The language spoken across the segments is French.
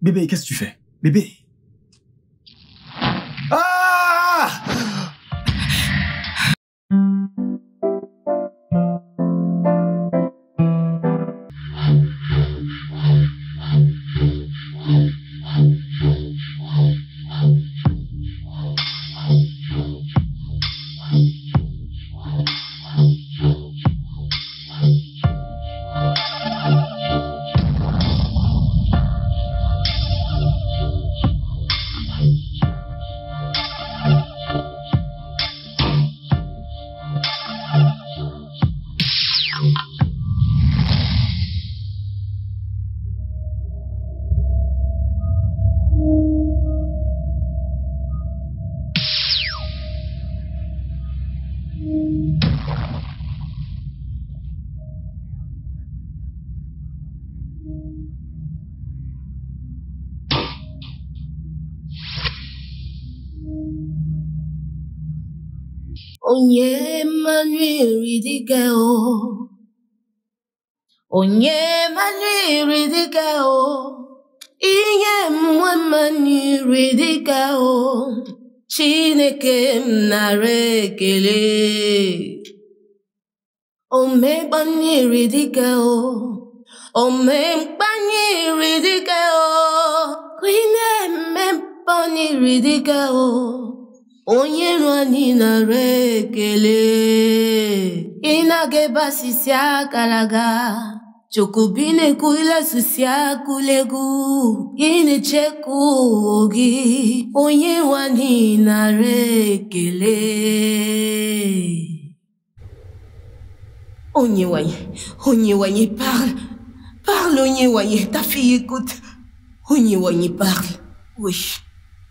Bébé, qu'est-ce que tu fais? Bébé. Ah! Onye maniri dike o. Onye maniri dike o. Inye mwe maniri dike o. Chineke nara ekele. Ome maniri dike o. Ome maniri dike o. Kwine me maniri dike o. Onye nwani nara ekele. Inage basisi akalaga. Chokubine kuila susi akulegu. Ine cheku ogi. Onye nwani nara ekele. Onye wanye, parle. Parle, Onye wanye. Ta fille écoute. Onye wanye, parle. Oui,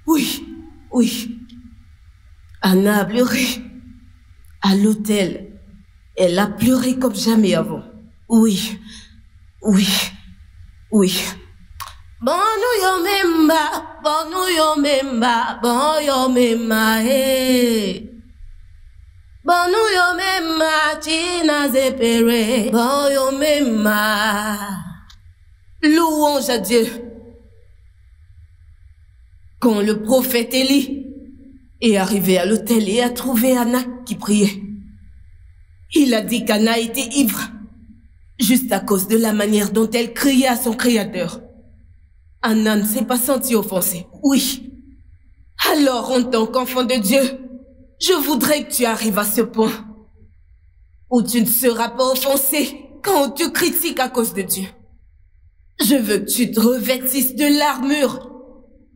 oui, oui. Anna a pleuré. À l'hôtel. Elle a pleuré comme jamais avant. Oui. Oui. Oui. Bon nous yo memba. Bon nous yo memba. Bon yo memba. Eh. Bon nous yo memba. Tina zepere. Bon yo memba. Louange à Dieu. Quand le prophète Élie est arrivé à l'hôtel et a trouvé Anna qui priait. Il a dit qu'Anna était ivre, juste à cause de la manière dont elle criait à son créateur. Anna ne s'est pas sentie offensée. Oui. Alors, en tant qu'enfant de Dieu, je voudrais que tu arrives à ce point où tu ne seras pas offensé quand on te critique à cause de Dieu. Je veux que tu te revêtisses de l'armure,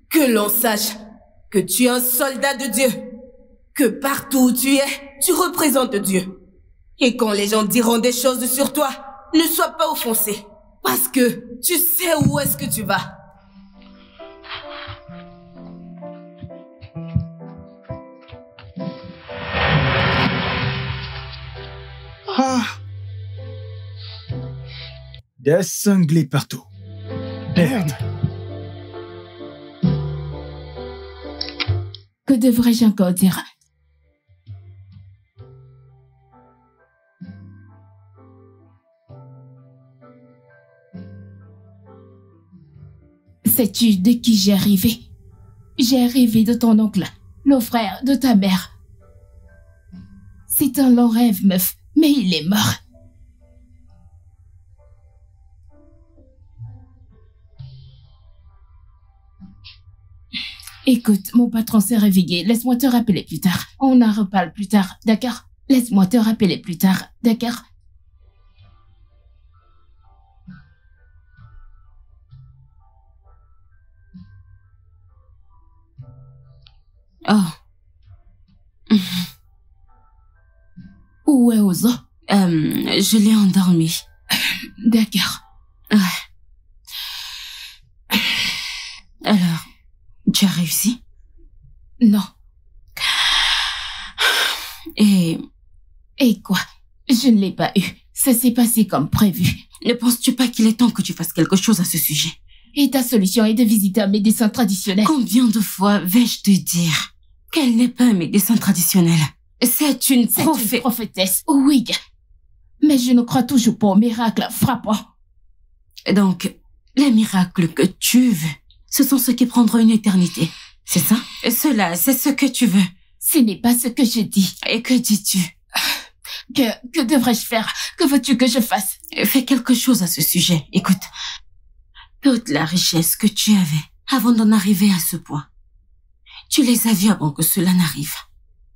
que l'on sache que tu es un soldat de Dieu, que partout où tu es, tu représentes Dieu. Et quand les gens diront des choses sur toi, ne sois pas offensé, parce que tu sais où est-ce que tu vas. Ah! Des cinglés partout. Merde. Que devrais-je encore dire? Sais-tu de qui j'ai rêvé? J'ai rêvé de ton oncle, le frère de ta mère. C'est un long rêve, meuf, mais il est mort. Écoute, mon patron s'est réveillé. Laisse-moi te rappeler plus tard. On en reparle plus tard, d'accord? Laisse-moi te rappeler plus tard, d'accord? Oh. Où est Ozo? Je l'ai endormi. D'accord. Alors, tu as réussi? Non. Et quoi? Je ne l'ai pas eu. Ça s'est passé comme prévu. Ne penses-tu pas qu'il est temps que tu fasses quelque chose à ce sujet? Et ta solution est de visiter un médecin traditionnel. Combien de fois vais-je te dire qu'elle n'est pas un médecin traditionnel? C'est une prophétesse, oui. Mais je ne crois toujours pas au miracle frappant. Donc, Les miracles que tu veux, ce sont ceux qui prendront une éternité. C'est ça? Et cela, c'est ce que tu veux. Ce n'est pas ce que je dis. Et que dis-tu? Que devrais-je faire? Que veux-tu que je fasse? Fais quelque chose à ce sujet. Écoute, toute la richesse que tu avais avant d'en arriver à ce point, tu les as vus avant que cela n'arrive.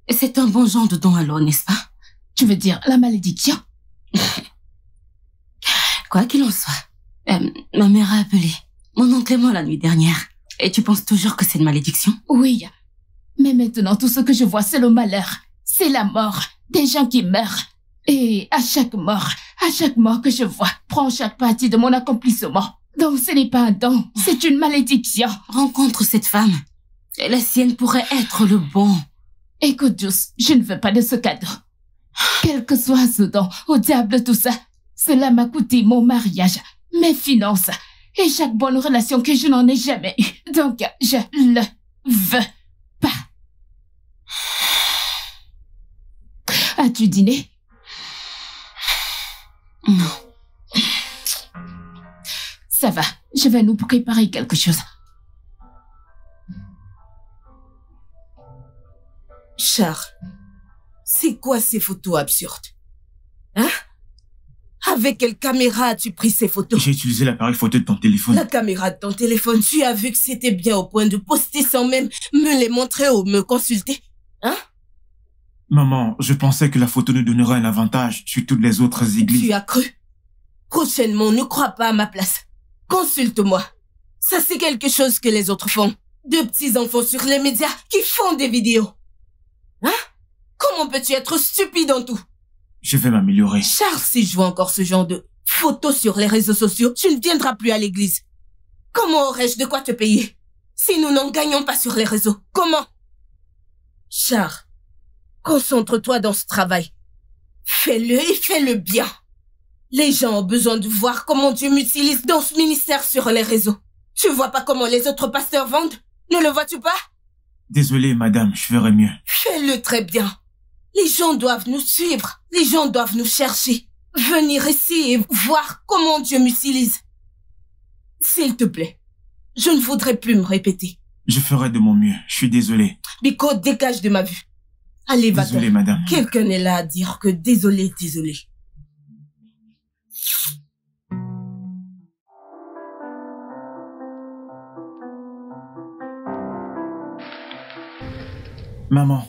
Et c'est un bon genre de don alors, n'est-ce pas? Tu veux dire la malédiction? Quoi qu'il en soit, ma mère a appelé mon oncle et moi la nuit dernière. Et tu penses toujours que c'est une malédiction? Oui. Mais maintenant, tout ce que je vois, c'est le malheur. C'est la mort. Des gens qui meurent. Et à chaque mort que je vois, prend chaque partie de mon accomplissement. Donc ce n'est pas un don, c'est une malédiction. Rencontre cette femme. Et la sienne pourrait être le bon. Écoute, Douce, je ne veux pas de ce cadeau. Quel que soit ce don, au diable tout ça. Cela m'a coûté mon mariage, mes finances et chaque bonne relation que je n'en ai jamais eue. Donc, je le veux pas. As-tu dîné? Non. Ça va, je vais nous préparer quelque chose. Char, c'est quoi ces photos absurdes? Hein? Avec quelle caméra as-tu pris ces photos? J'ai utilisé l'appareil photo de ton téléphone. La caméra de ton téléphone, tu as vu que c'était bien au point de poster sans même me les montrer ou me consulter? Hein? Maman, je pensais que la photo nous donnerait un avantage sur toutes les autres églises. Tu as cru? Prochainement, ne crois pas à ma place. Consulte-moi. Ça, c'est quelque chose que les autres font. Deux petits enfants sur les médias qui font des vidéos. Hein? Comment peux-tu être stupide en tout? Je vais m'améliorer. Charles, si je vois encore ce genre de photos sur les réseaux sociaux, tu ne viendras plus à l'église. Comment aurais-je de quoi te payer si nous n'en gagnons pas sur les réseaux? Comment? Charles, concentre-toi dans ce travail. Fais-le et fais-le bien. Les gens ont besoin de voir comment Dieu m'utilise dans ce ministère sur les réseaux. Tu vois pas comment les autres pasteurs vendent? Ne le vois-tu pas? Désolé, madame, je ferai mieux. Fais-le très bien. Les gens doivent nous suivre. Les gens doivent nous chercher. Venir ici et voir comment Dieu m'utilise. S'il te plaît, je ne voudrais plus me répéter. Je ferai de mon mieux. Je suis désolé. Biko, dégage de ma vue. Allez, va-t'en. Désolé, madame. Quelqu'un est là à dire que désolé. Maman,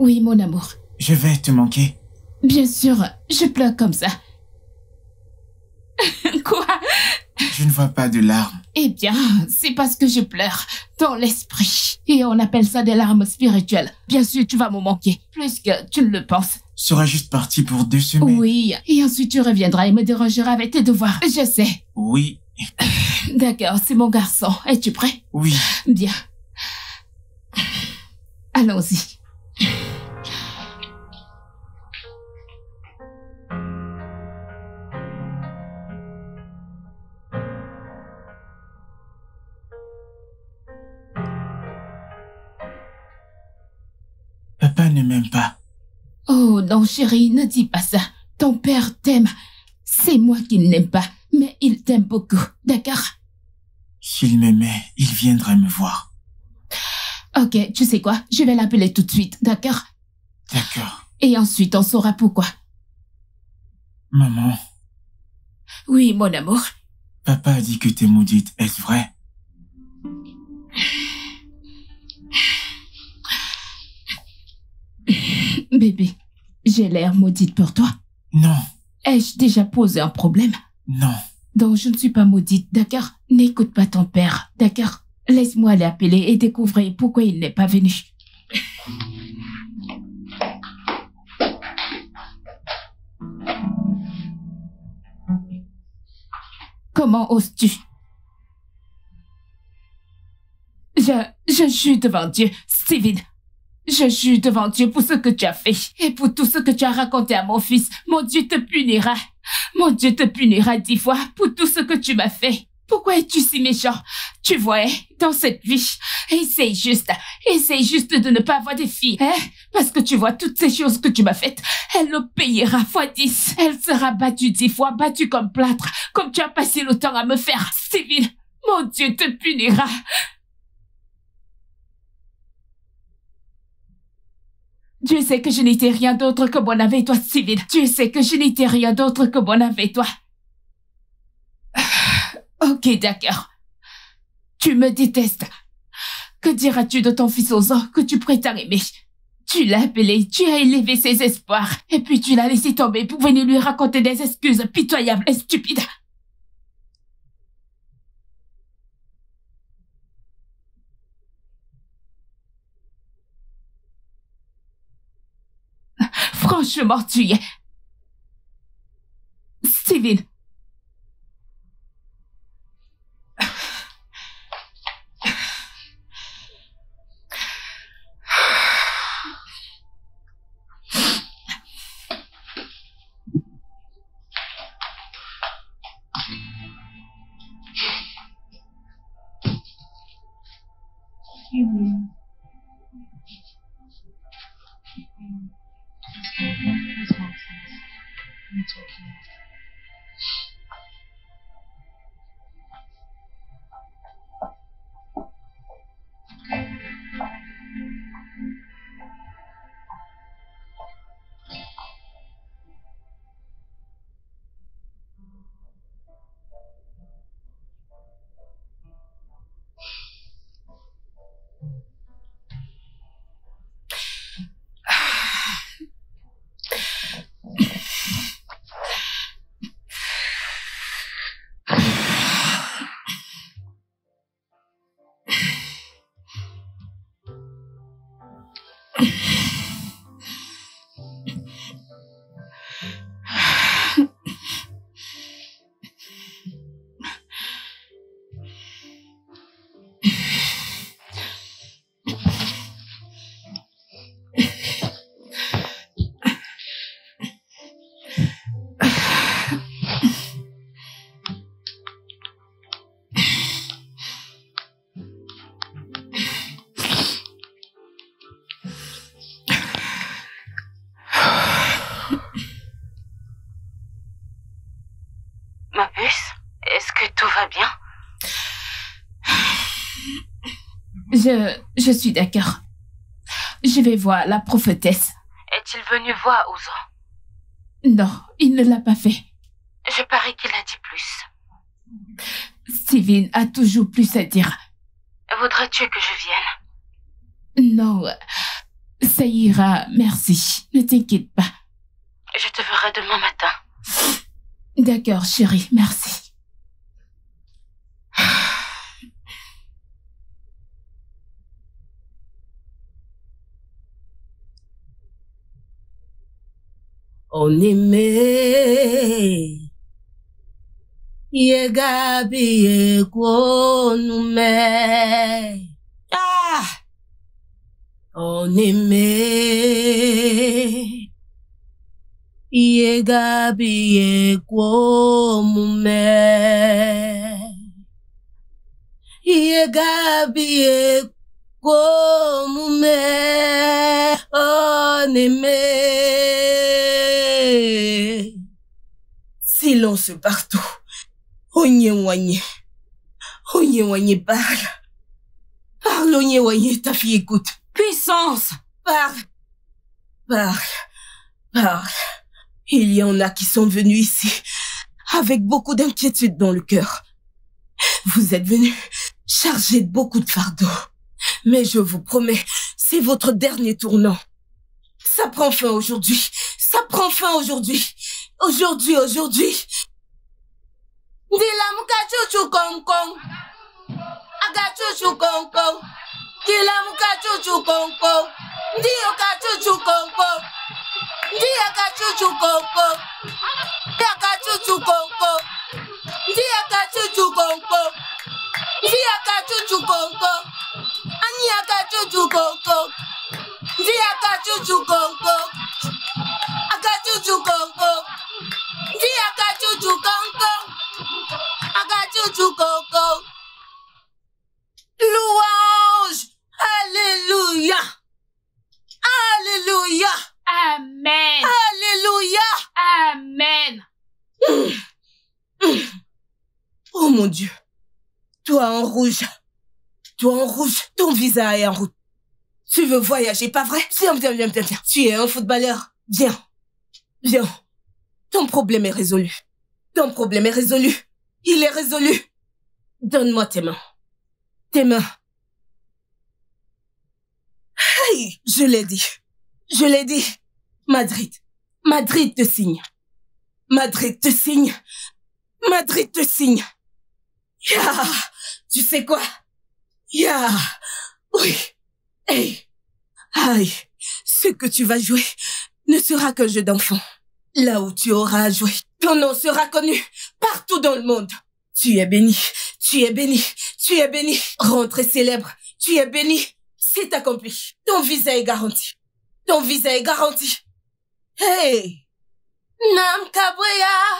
Oui, mon amour. je vais te manquer. Bien sûr, je pleure comme ça. Quoi? Je ne vois pas de larmes. Eh bien, c'est parce que je pleure dans l'esprit. Et on appelle ça des larmes spirituelles. Bien sûr, tu vas me manquer, plus que tu ne le penses. Je serai juste parti pour 2 semaines. Oui, et ensuite tu reviendras et me dérangeras avec tes devoirs. Je sais. Oui. D'accord, c'est mon garçon. Es-tu prêt? Oui. Bien. Allons-y. Papa ne m'aime pas. Oh non, chérie, ne dis pas ça. Ton père t'aime. C'est moi qui ne l'aime pas, mais il t'aime beaucoup, d'accord? S'il m'aimait, il viendrait me voir. Ok, tu sais quoi? Je vais l'appeler tout de suite, d'accord? D'accord. Et ensuite, on saura pourquoi. Maman, Oui, mon amour. papa a dit que t'es maudite. Est-ce vrai? Bébé, j'ai l'air maudite pour toi. Non. Ai-je déjà posé un problème? Non. Donc, je ne suis pas maudite, d'accord? N'écoute pas ton père, d'accord? Laisse-moi l'appeler et découvrir pourquoi il n'est pas venu. Comment oses-tu? Je jure devant Dieu, Steven. Je jure devant Dieu pour ce que tu as fait et pour tout ce que tu as raconté à mon fils. Mon Dieu te punira. Mon Dieu te punira 10 fois pour tout ce que tu m'as fait. Pourquoi es-tu si méchant? Tu vois, dans cette vie, essaye juste de ne pas avoir de filles, hein? Parce que tu vois toutes ces choses que tu m'as faites, elle le payera fois 10. Elle sera battue 10 fois, battue comme plâtre, comme tu as passé le temps à me faire, Sylvie. Mon Dieu te punira. Dieu sait que je n'étais rien d'autre que bon avec toi, Sylvie. Dieu sait que je n'étais rien d'autre que bon avec toi. Ok, d'accord. Tu me détestes. Que diras-tu de ton fils Ozo que tu prétends aimer? Tu l'as appelé, tu as élevé ses espoirs, et puis tu l'as laissé tomber pour venir lui raconter des excuses pitoyables et stupides. Franchement, tu y es. Steven. Ma puce, est-ce que tout va bien? Je suis d'accord. Je vais voir la prophétesse. Est-il venu voir Ozo? Non, il ne l'a pas fait. Je parie qu'il a dit plus. Steven a toujours plus à dire. Voudrais-tu que je vienne? Non, ça ira, merci. Ne t'inquiète pas. Je te verrai demain matin. D'accord, chérie, merci. On aimait Yegabi Ekonume. Ah! On aimait Yegabi Ekonume. Yegabi Ekonume. On aimait. Silence partout. Onyewanye. Onyewanye parle. Parle, Onyewanye, ta fille écoute. Puissance! Parle. Parle. Parle. Il y en a qui sont venus ici avec beaucoup d'inquiétude dans le cœur. Vous êtes venus chargés de beaucoup de fardeaux. Mais je vous promets, c'est votre dernier tournant. Ça prend fin aujourd'hui. Ça prend fin aujourd'hui. Aujourd'hui. Dila muka chuchu kong kong. Aga chuchu kong kong. Dila muka chuchu kong kong. Dio ka chuchu kong kong. Dia ka chuchu kong kong. Dia ka chuchu kong kong. Dia ka chuchu kong kong. Dia ka chuchu kong kong. Ania ka chuchu kong kong. Dia ka chuchu kong kong. Aga chuchu kong kong. Dia ka chuchu kong kong. Aga chuchu kong kong. Louange. Alléluia. Alléluia. Oh mon Dieu. Toi en rouge. Toi en rouge. Ton visa est en route. Tu veux voyager, pas vrai? Viens. Tu es un footballeur. Viens. Ton problème est résolu. Il est résolu. Donne-moi tes mains. Hey, je l'ai dit. Madrid te signe. Ya, tu sais quoi? Ya, oui. Hey, aïe, ce que tu vas jouer ne sera qu'un jeu d'enfant. Là où tu auras à jouer, ton nom sera connu partout dans le monde. Tu es béni. Rentrée célèbre, tu es béni. C'est accompli. Ton visa est garanti. Hey! Nam kabwaya.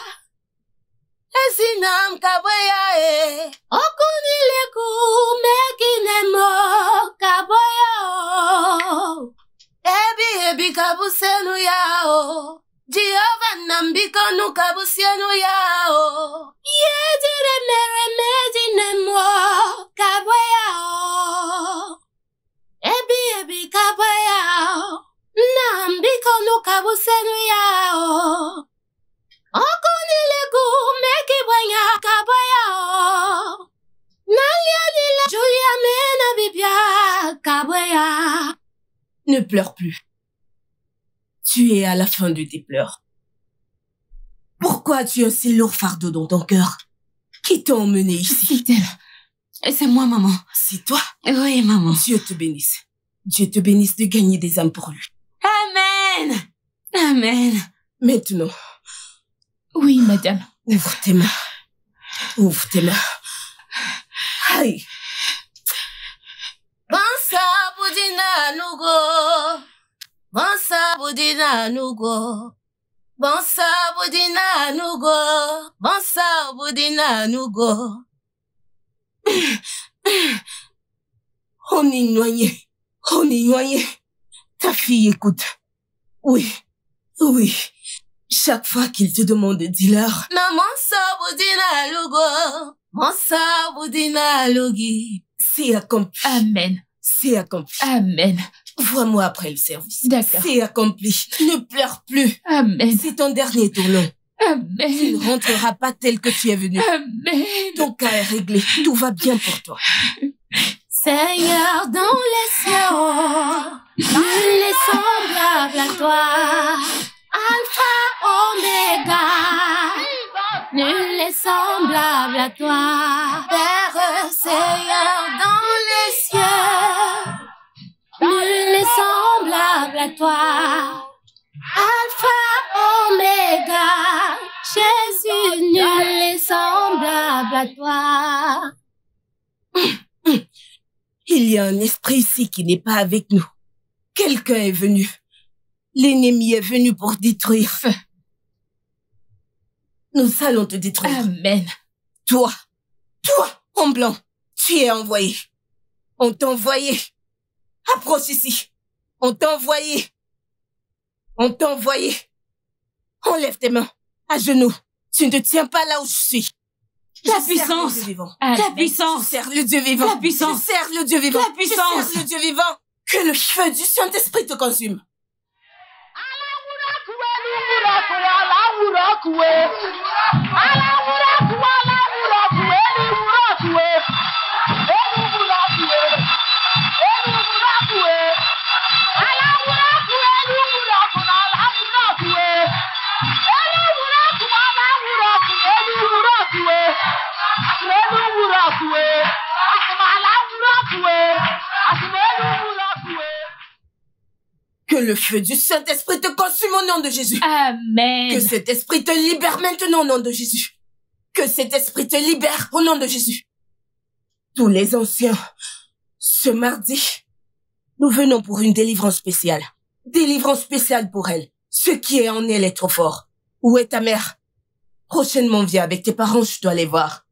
Esinam kabwaya e. Okunileku mekinemo kabwaya o. Ebi kabusenu ya o. Jehovah nambikonu kabusenu ya o. Yedire mere medinemo kabwaya o. Ebi kabwaya o. Nambikonu kabusenu ya o. Okunileku mekibwanya kabwaya o. Naliadila Julia mena bibia kabwaya. Ne pleure plus. Tu es à la fin de tes pleurs. Pourquoi as-tu un si lourd fardeau dans ton cœur? Qui t'a emmené ici? C'est elle. C'est moi, maman. C'est toi? Oui, maman. Dieu te bénisse de gagner des âmes pour lui. Amen. Maintenant, Oui, madame. ouvre tes mains. Aïe. Bansa budina nugo. On est noyé. Ta fille écoute. Oui. Chaque fois qu'il te demande, dis-leur. C'est accompli. Amen. Vois-moi après le service. D'accord. C'est accompli. Ne pleure plus. Amen. C'est ton dernier tournant. Tu Amen. ne rentreras pas tel que tu es venu. Amen. Ton cas est réglé. Tout va bien pour toi. Seigneur dans les cieux, nul est semblable à toi. Alpha, Oméga, nul est semblable à toi. Père, Seigneur dans les cieux, nul n'est semblable à toi. Alpha, Oméga, Jésus, nul n'est semblable à toi. Il y a un esprit ici qui n'est pas avec nous. Quelqu'un est venu. L'ennemi est venu pour détruire. Nous allons te détruire. Amen. Toi, en blanc, tu es envoyé. On t'a envoyé. Approche ici. On t'a envoyé. Enlève tes mains. À genoux. Tu ne te tiens pas là où je suis. La Je puissance. sers le Dieu vivant. Amen. La puissance. Je sers le Dieu vivant. La puissance. Je sers le Dieu vivant. La puissance. Je sers le Dieu vivant. Que le feu du Saint-Esprit te consume. Que le feu du Saint-Esprit te consume au nom de Jésus. Amen. Que cet esprit te libère maintenant au nom de Jésus. Que cet esprit te libère au nom de Jésus. Tous les anciens, ce mardi, nous venons pour une délivrance spéciale. Délivrance spéciale pour elle. Ce qui est en elle est trop fort. Où est ta mère? Prochainement, viens avec tes parents, je dois les voir.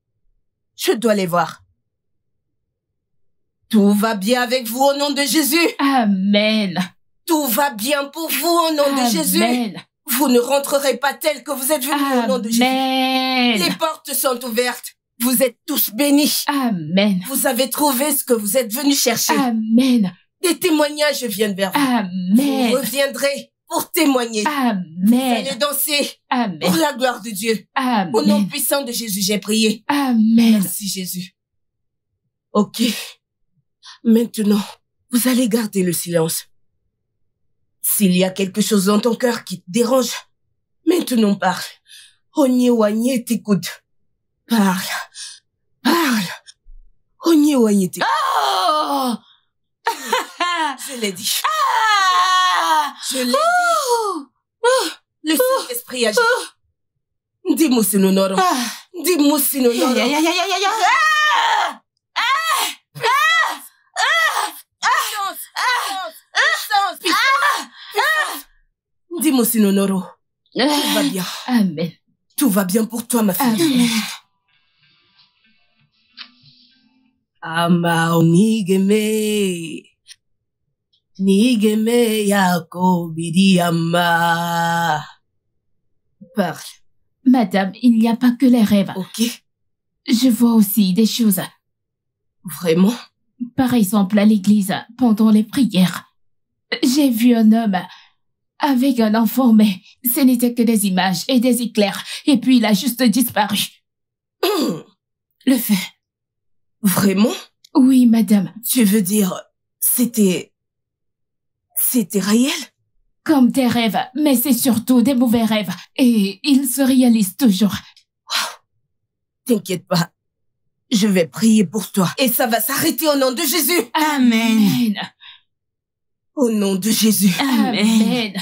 Tout va bien avec vous au nom de Jésus. Amen. Tout va bien pour vous au nom de Jésus. Amen. Vous ne rentrerez pas tel que vous êtes venus au nom de Jésus. Amen. Les portes sont ouvertes. Vous êtes tous bénis. Amen. Vous avez trouvé ce que vous êtes venus chercher. Amen. Des témoignages viennent vers vous. Amen. Vous reviendrez pour témoigner. Vous Amen. allez danser Amen. pour la gloire de Dieu. Au nom Amen. puissant de Jésus, j'ai prié. Amen. Merci Jésus. Ok. Maintenant, vous allez garder le silence. S'il y a quelque chose dans ton cœur qui te dérange, maintenant parle. Onye t'écoute. Parle. Parle. Onye t'écoute. Oh! Je l'ai dit. Je l'ai dit. Le Saint-Esprit agit. Dis-moi si nous n'aurons. Dis-moi si nous n'aurons. Dis-moi si nous n'aurons. Tout va bien. Amen. Tout va bien pour toi, ma fille. Amen. Ama onigeme. Nigeme yako bidiyama. Parle. Madame, il n'y a pas que les rêves. Ok. Je vois aussi des choses. Vraiment? Par exemple, à l'église, pendant les prières. J'ai vu un homme avec un enfant, mais ce n'était que des images et des éclairs. Et puis il a juste disparu. Le fait. Vraiment? Oui, madame. Tu veux dire, c'était réel? Comme des rêves, mais c'est surtout des mauvais rêves. Et ils se réalisent toujours. T'inquiète pas. Je vais prier pour toi. Et ça va s'arrêter au nom de Jésus. Amen. Au nom de Jésus. Amen.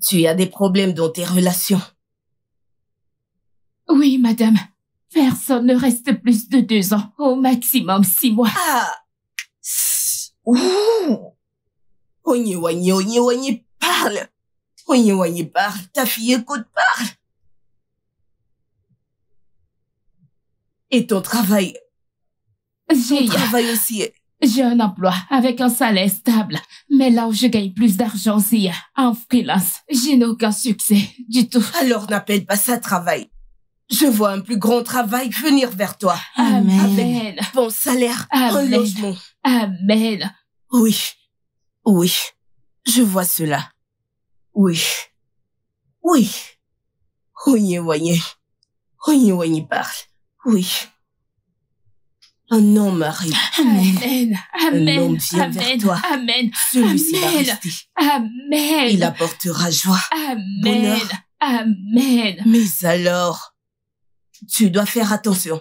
Tu as des problèmes dans tes relations. Oui, madame. Personne ne reste plus de 2 ans. Au maximum 6 mois. Ah. Ouh. Onye, parle. Onye, parle. Ta fille écoute, parle. Et ton travail. Ton travail aussi. J'ai un emploi avec un salaire stable. Mais là où je gagne plus d'argent, c'est en freelance. Je n'ai aucun succès du tout. Alors n'appelle pas ça travail. Je vois un plus grand travail venir vers toi. Amen. Avec bon salaire, un Amen. logement. Amen. Oui. Oui. Je vois cela. Oui. Oui. Onye, parle. Oui. Un homme arrive. Amen. Amen. Un homme vient vers Amen. toi. Amen. Celui-ci va Amen. rester. Amen. Il apportera joie. Amen. bonheur. Amen. Mais alors, tu dois faire attention.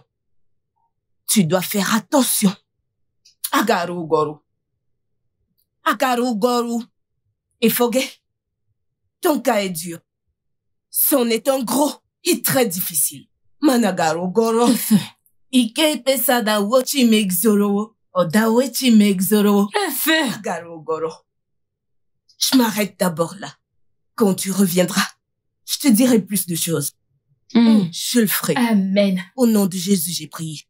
Tu dois faire attention. Agaru Goru. Agaru Goru. Et Fogue, ton cas est dur. C'en est un gros et très difficile. Managaru Goro. Ike pesa da wochi megzoro. Oda wechi megzoro. Agaru Goro. Je m'arrête d'abord là. Quand tu reviendras, je te dirai plus de choses. Je le ferai. Amen. Au nom de Jésus, j'ai prié.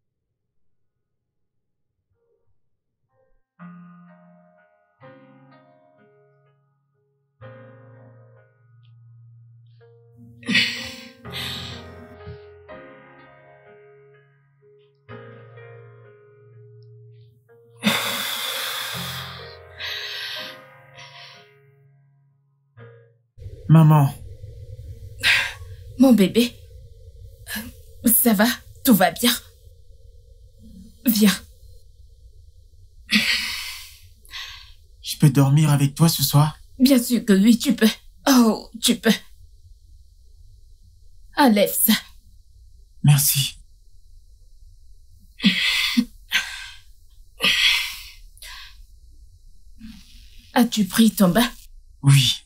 Maman, Mon bébé, ça va? Tout va bien? Viens. je peux dormir avec toi ce soir? Bien sûr que oui, tu peux. Oh, tu peux. Enlève ça. Merci. As-tu pris ton bain? Oui.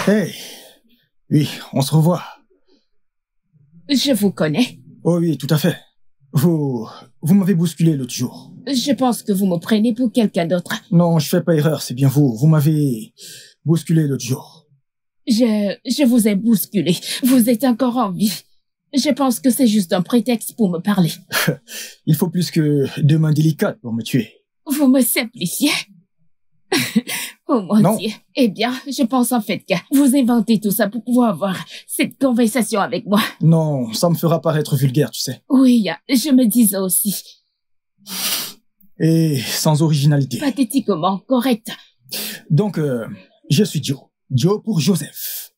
Hey, oui, on se revoit. Je vous connais. Oh oui, tout à fait. Vous m'avez bousculé l'autre jour. Je pense que vous me prenez pour quelqu'un d'autre. Non, je fais pas erreur, c'est bien vous. Vous m'avez bousculé l'autre jour. Je vous ai bousculé. Vous êtes encore en vie. Je pense que c'est juste un prétexte pour me parler. Il faut plus que 2 mains délicates pour me tuer. Vous me simplifiez. Oh mon Non. Dieu. Eh bien, je pense en fait que vous inventez tout ça pour pouvoir avoir cette conversation avec moi. Non, ça me fera paraître vulgaire, tu sais. Oui, je me disais aussi. Et sans originalité. Pathétiquement correct. Donc, je suis Joe. Joe pour Joseph.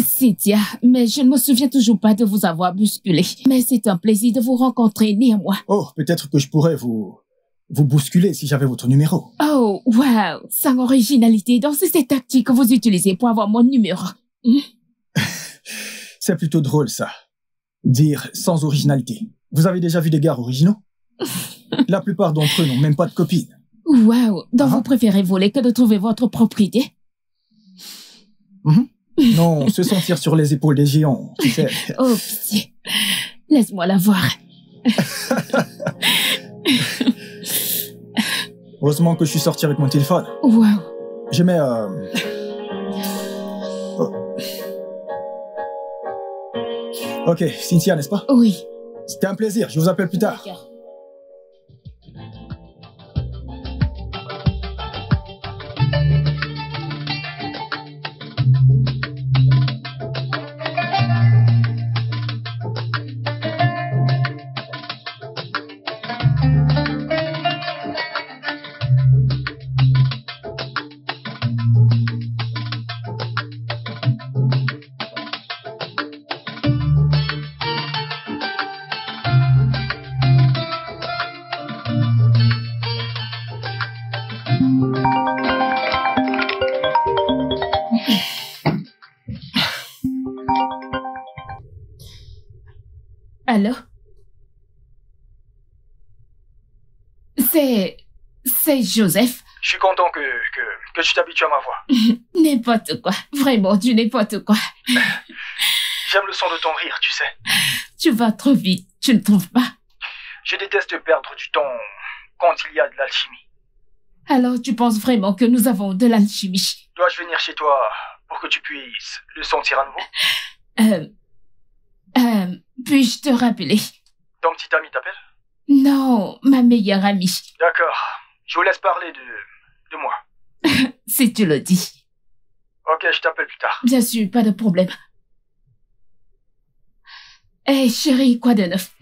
Cynthia, mais je ne me souviens toujours pas de vous avoir bousculé. Mais c'est un plaisir de vous rencontrer néanmoins. Oh, peut-être que je pourrais vous bousculer si j'avais votre numéro. Oh, wow, sans originalité. Donc c'est cette tactique que vous utilisez pour avoir mon numéro. C'est plutôt drôle, ça. Dire sans originalité. Vous avez déjà vu des gars originaux? La plupart d'entre eux n'ont même pas de copine. Wow, donc Ah. vous préférez voler que de trouver votre propriété? Non, se sentir sur les épaules des géants, tu sais. Oh, pitié. Laisse-moi la voir. Heureusement que je suis sorti avec mon téléphone. Wow. Je mets... oh. Ok, Cynthia, n'est-ce pas? Oui. C'était un plaisir, je vous appelle plus tard. D'accord. Allô? C'est Joseph. Je suis content que tu t'habitues à ma voix. N'importe quoi. Vraiment, du n'importe quoi. J'aime le son de ton rire, tu sais. Tu vas trop vite, tu ne trouves pas? Je déteste perdre du temps quand il y a de l'alchimie. Alors, tu penses vraiment que nous avons de l'alchimie? Dois-je venir chez toi pour que tu puisses le sentir à nouveau? Puis-je te rappeler? Ton petit ami t'appelle? Non, ma meilleure amie. D'accord. Je vous laisse parler de moi. Si tu le dis. Ok, je t'appelle plus tard. Bien sûr, pas de problème. Hé, chérie, quoi de neuf?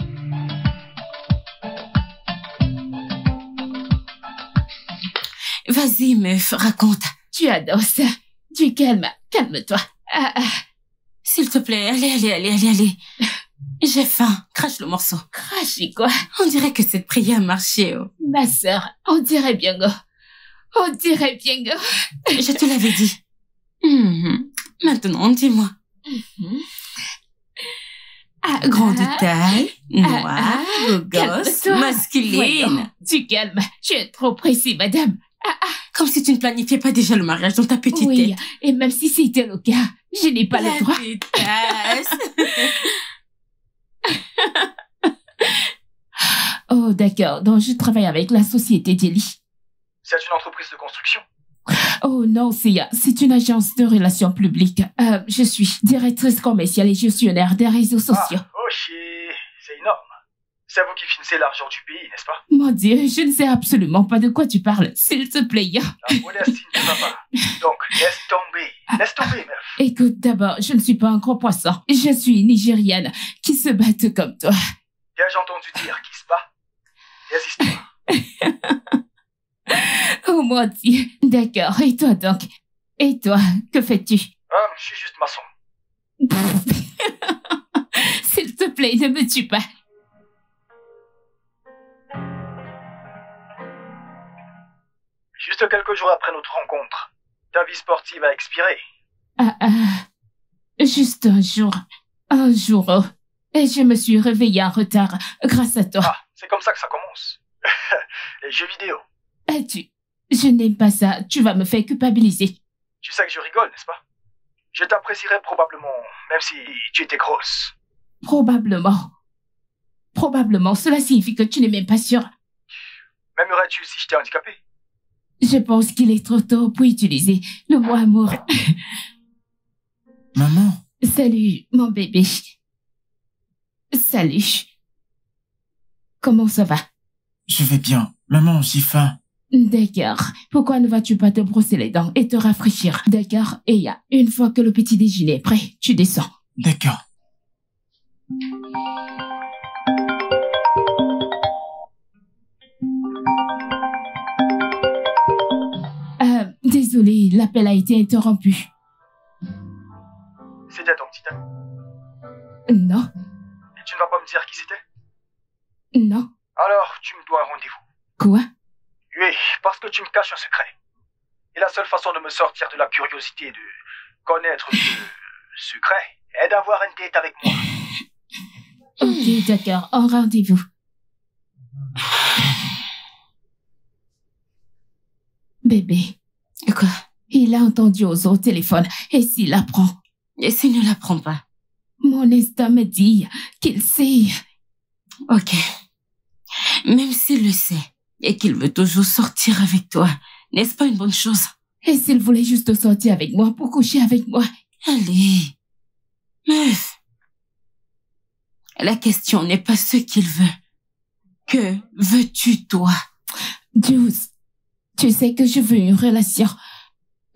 Vas-y, meuf, raconte. Tu adores ça. Du calme, calme-toi. S'il te plaît, allez. J'ai faim. Crache le morceau. Cracher quoi? On dirait que cette prière a marché. Oh. Ma sœur, on dirait bien go. On dirait bien go. Je te l'avais dit. Maintenant, dis-moi. Grande taille, noire, beau gosse, calme-toi. masculine. Voyons, du calme. Tu es trop précis, madame. Comme si tu ne planifiais pas déjà le mariage dans ta petite Oui, tête. et même si c'était le cas, je n'ai pas le droit. détasse. Oh, d'accord. Donc, je travaille avec la société Jelly. C'est une entreprise de construction. Oh non, c'est une agence de relations publiques. Je suis directrice commerciale et gestionnaire des réseaux sociaux. Oh shit, c'est énorme. C'est vous qui finissez l'argent du pays, n'est-ce pas? Mon Dieu, je ne sais absolument pas de quoi tu parles. S'il te plaît. La modestie ne va pas. Donc, laisse tomber, meuf. Écoute, d'abord, je ne suis pas un gros poisson. Je suis une Nigériane qui se bat comme toi. J'ai entendu dire qui se bat. Des histoires. Oh mon Dieu. D'accord, et toi donc? Et toi, que fais-tu? Je suis juste maçon. S'il te plaît, ne me tue pas. Juste quelques jours après notre rencontre, ta vie sportive a expiré. Juste un jour. Un jour. Oh. Et je me suis réveillée en retard grâce à toi. C'est comme ça que ça commence. Les jeux vidéo. Je n'aime pas ça. Tu vas me faire culpabiliser. Tu sais que je rigole, n'est-ce pas? je t'apprécierais probablement, même si tu étais grosse. Probablement. Probablement, cela signifie que tu n'es même pas sûr. M'aimerais-tu si j'étais handicapé? Je pense qu'il est trop tôt pour utiliser le mot amour. Maman, Salut, mon bébé. Salut. Comment ça va? je vais bien. Maman, j'ai faim. D'accord. Pourquoi ne vas-tu pas te brosser les dents et te rafraîchir? D'accord. Et une fois que le petit déjeuner est prêt, tu descends. D'accord. Désolée, l'appel a été interrompu. C'était ton petit ami. Non, Et tu ne vas pas me dire qui c'était? non. Alors, tu me dois un rendez-vous. Quoi? Oui, parce que tu me caches un secret. Et la seule façon de me sortir de la curiosité de connaître ce secret est d'avoir une date avec moi. Ok, d'accord. En rendez-vous. Bébé, Quoi? il a entendu Ozo au téléphone. Et s'il l'apprend? Et s'il ne l'apprend pas? Mon instinct me dit qu'il sait. Ok. Même s'il le sait et qu'il veut toujours sortir avec toi, n'est-ce pas une bonne chose? Et s'il voulait juste sortir avec moi pour coucher avec moi? Allez, meuf. La question n'est pas ce qu'il veut. Que veux-tu, toi? Jules, tu sais que je veux une relation.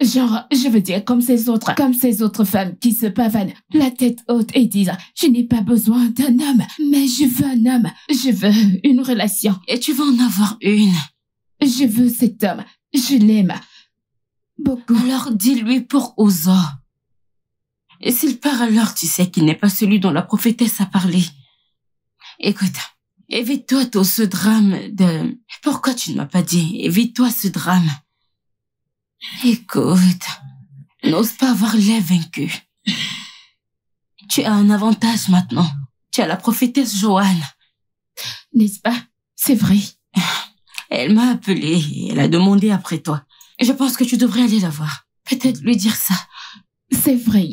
Genre, je veux dire comme ces autres femmes qui se pavanent la tête haute et disent « Je n'ai pas besoin d'un homme, mais je veux un homme. Je veux une relation. Et tu vas en avoir une. Je veux cet homme. Je l'aime. Beaucoup. » Alors dis-lui pour Ozo. Et s'il part alors, tu sais qu'il n'est pas celui dont la prophétesse a parlé. Écoute, évite-toi tout ce drame de... Pourquoi tu ne m'as pas dit? Évite-toi ce drame. Écoute, n'ose pas avoir l'air vaincu. Tu as un avantage maintenant. Tu as la prophétesse Joanne. N'est-ce pas? C'est vrai. Elle m'a appelé et elle a demandé après toi. Je pense que tu devrais aller la voir. Peut-être lui dire ça. C'est vrai.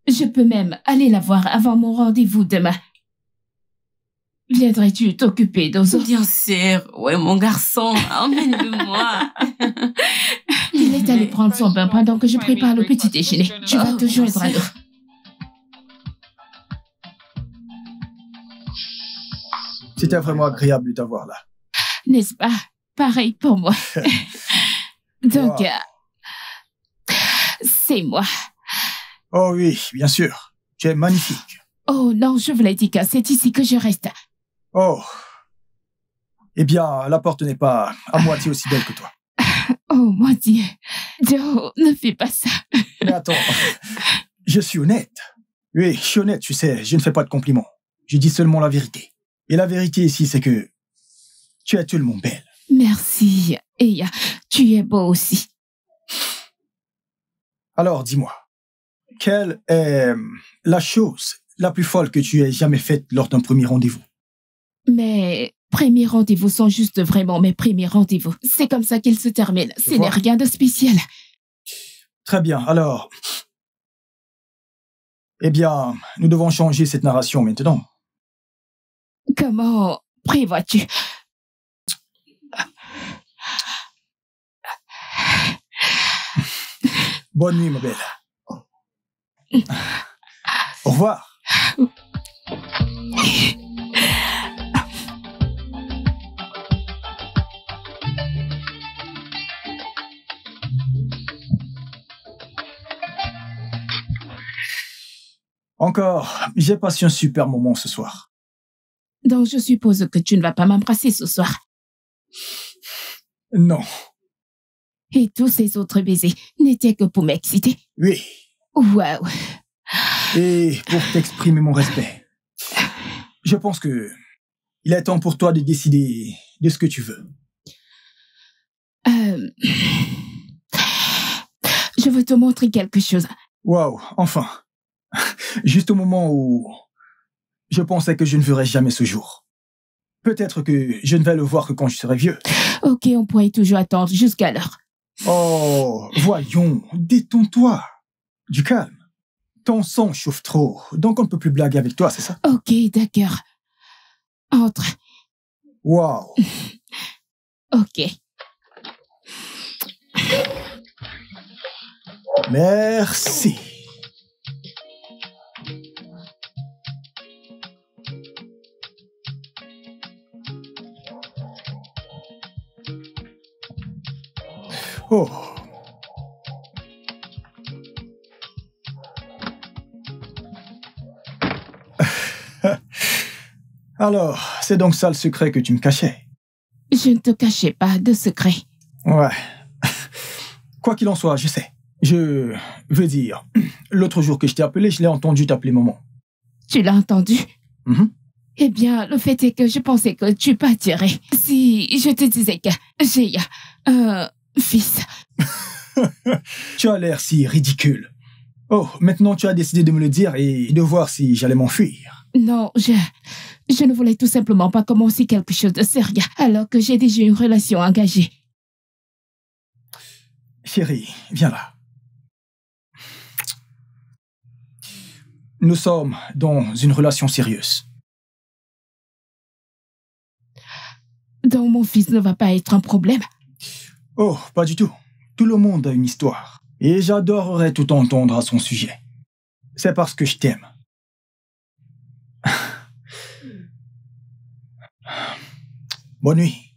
Je peux même aller la voir avant mon rendez-vous demain. Viendrais-tu t'occuper d'Ozo? Bien sûr. Ouais, mon garçon, emmène-le-moi. Il est allé prendre son bain pendant que je prépare le petit déjeuner. Tu vas te joindre à nous. C'était vraiment agréable de t'avoir là. N'est-ce pas? Pareil pour moi. Donc, Wow. c'est moi. Oh oui, bien sûr. Tu es magnifique. Oh non, je voulais dire que c'est ici que je reste. Oh. Eh bien, la porte n'est pas à moitié aussi belle que toi. Oh mon Dieu. Joe, ne fais pas ça. Mais attends, je suis honnête. Oui, je suis honnête, tu sais, je ne fais pas de compliments. Je dis seulement la vérité. Et la vérité ici, c'est que tu es tellement belle. Merci. Et tu es beau aussi. Alors, dis-moi, quelle est la chose la plus folle que tu aies jamais faite lors d'un premier rendez-vous? Mes premiers rendez-vous sont juste vraiment mes premiers rendez-vous. C'est comme ça qu'ils se terminent. Ce n'est vois. rien de spécial. Très bien, alors... Eh bien, nous devons changer cette narration maintenant. Comment prévois-tu? Bonne nuit, ma belle. Au revoir. Encore, j'ai passé un super moment ce soir. Donc je suppose que tu ne vas pas m'embrasser ce soir. Non, Et tous ces autres baisers n'étaient que pour m'exciter. oui, Waouh. et pour t'exprimer mon respect. Je pense que il est temps pour toi de décider de ce que tu veux. Je veux te montrer quelque chose. Waouh, enfin. Juste au moment où je pensais que je ne verrais jamais ce jour. Peut-être que je ne vais le voir que quand je serai vieux. Ok, on pourrait toujours attendre jusqu'à l'heure. Oh, voyons, détends-toi. Du calme. Ton sang chauffe trop, donc on ne peut plus blaguer avec toi, c'est ça? Ok, d'accord. Entre. Waouh. Ok. Merci. Oh. Alors, c'est donc ça le secret que tu me cachais? Je ne te cachais pas de secret. Ouais. Quoi qu'il en soit, je sais. Je veux dire, l'autre jour que je t'ai appelé, je l'ai entendu t'appeler maman. Tu l'as entendu? Mhm. Eh bien, le fait est que je pensais que tu partirais. Si je te disais que j'ai un fils. Tu as l'air si ridicule. Oh, maintenant tu as décidé de me le dire et de voir si j'allais m'enfuir. Non, je ne voulais tout simplement pas commencer quelque chose de sérieux alors que j'ai déjà une relation engagée. Chérie, viens là. Nous sommes dans une relation sérieuse. Donc mon fils ne va pas être un problème? Oh, pas du tout. Tout le monde a une histoire. Et j'adorerais tout entendre à son sujet. C'est parce que je t'aime. Bonne nuit.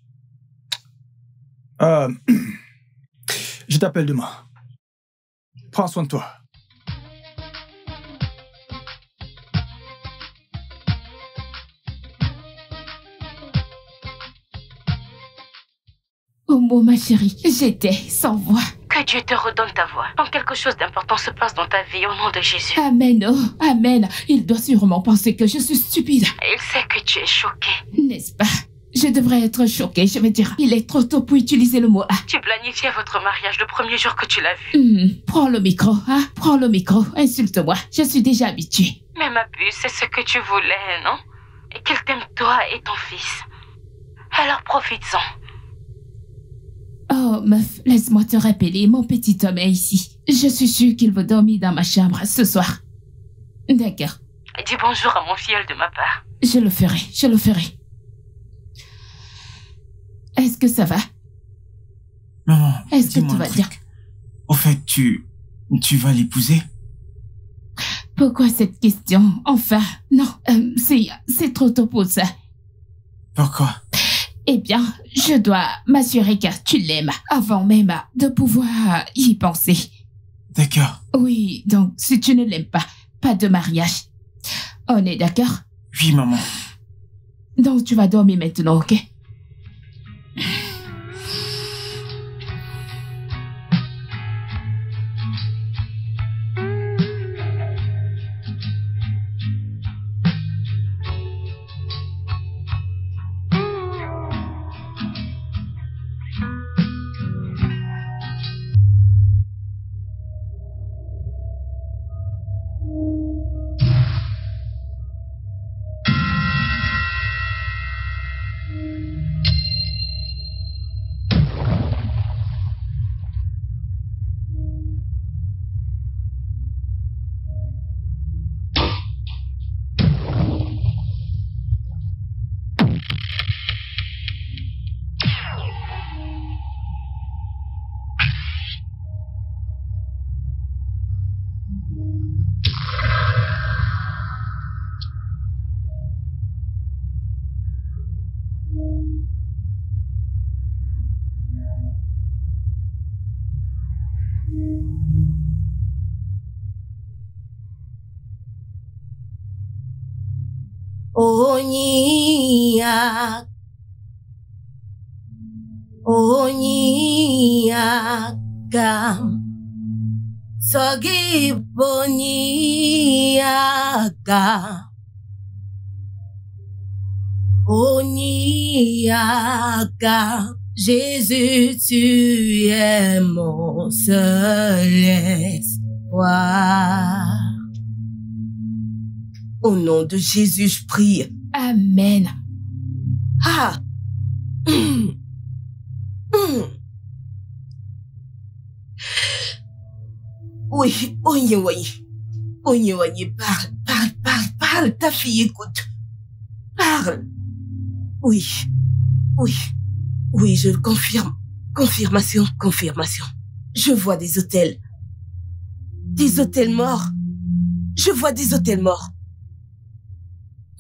Je t'appelle demain. Prends soin de toi. Oh mon ma chérie, j'étais sans voix. Que Dieu te redonne ta voix. Quand quelque chose d'important se passe dans ta vie, au nom de Jésus. Amen, oh, amen. Il doit sûrement penser que je suis stupide. Il sait que tu es choquée. N'est-ce pas? Je devrais être choquée, je veux dire. Il est trop tôt pour utiliser le mot « ah ». Tu planifiais votre mariage le premier jour que tu l'as vu. Prends le micro, hein? Prends le micro, insulte-moi. Je suis déjà habituée. Mais ma puce, c'est ce que tu voulais, non? Et qu'il t'aime toi et ton fils. Alors profite-en. Oh, meuf, laisse-moi te rappeler, mon petit homme est ici. Je suis sûre qu'il veut dormir dans ma chambre ce soir. D'accord. Dis bonjour à mon filleul de ma part. Je le ferai, je le ferai. Est-ce que ça va? Maman, est-ce que dis-moi tu vas un truc. dire? Au fait, tu vas l'épouser? Pourquoi cette question? Enfin, non, c'est trop tôt pour ça. Pourquoi? Eh bien, je dois m'assurer que tu l'aimes avant même de pouvoir y penser. D'accord. Oui, donc si tu ne l'aimes pas, pas de mariage. On est d'accord? Oui, maman. Donc tu vas dormir maintenant, ok? Onyaka Sogi Boniaka Onyaka Jésus, tu es mon seul espoir. Au nom de Jésus, je prie. Amen. Ah. Oui, oui, oui. Onye, parle, ta fille écoute. Parle. Oui, je le confirme. Confirmation. Je vois des hôtels. Des hôtels morts. Je vois des hôtels morts.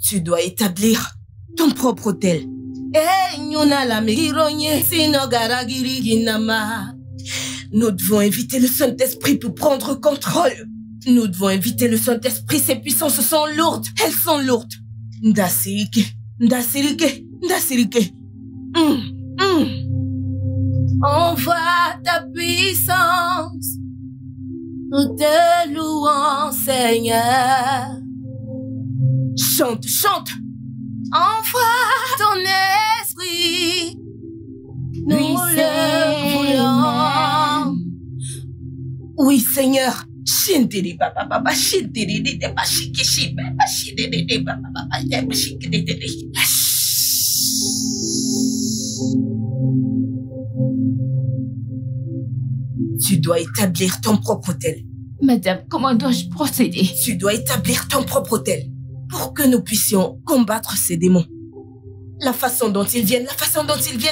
Tu dois établir ton propre hôtel. Nous devons inviter le Saint-Esprit pour prendre contrôle. Nous devons inviter le Saint-Esprit. Ses puissances sont lourdes. Elles sont lourdes. Ndasirike. Envoie ta puissance. Nous te louons, Seigneur. Chante. Envoie ton esprit. Nous le voulons. Oui, Seigneur. Tu dois établir ton propre hôtel. Madame, comment dois-je procéder? Tu dois établir ton propre hôtel pour que nous puissions combattre ces démons. La façon dont ils viennent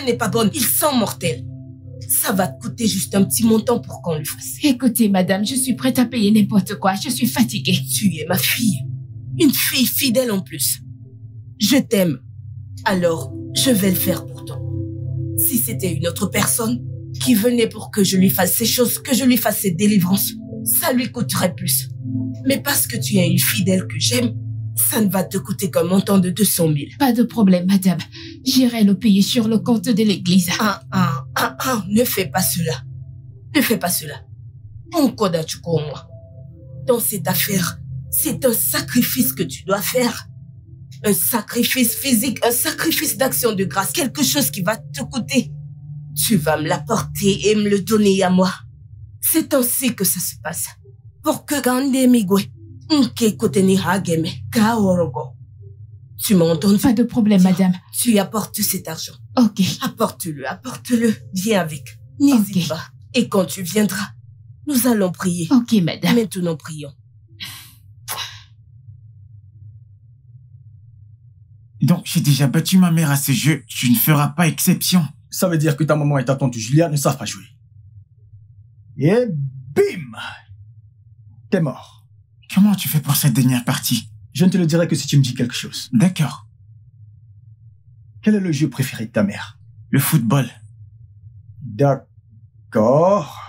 n'est pas bonne. Ils sont mortels. Ça va te coûter juste un petit montant pour qu'on le fasse. Écoutez, madame, je suis prête à payer n'importe quoi. Je suis fatiguée. Tu es ma fille. Une fille fidèle en plus. Je t'aime. Alors, je vais le faire pour toi. Si c'était une autre personne qui venait pour que je lui fasse ces choses, que je lui fasse cette délivrance, ça lui coûterait plus. Mais parce que tu es une fidèle que j'aime, ça ne va te coûter qu'un montant de 200 000. Pas de problème, madame. J'irai le payer sur le compte de l'église. Ne fais pas cela. Moi. Dans cette affaire, c'est un sacrifice que tu dois faire. Un sacrifice physique, un sacrifice d'action de grâce, quelque chose qui va te coûter. Tu vas me l'apporter et me le donner à moi. C'est ainsi que ça se passe. Pour que tu m'entends? Pas de problème, madame. Tu apportes cet argent. Ok. Apporte-le. Viens avec. N'hésite pas. Et quand tu viendras, nous allons prier. Ok, madame. Maintenant, prions. Donc, j'ai déjà battu ma mère à ce jeu. Tu ne feras pas exception. Ça veut dire que ta maman et ta tante Julia ne savent pas jouer. Et bim! T'es mort. Comment tu fais pour cette dernière partie? Je ne te le dirai que si tu me dis quelque chose. D'accord. Quel est le jeu préféré de ta mère? Le football. D'accord.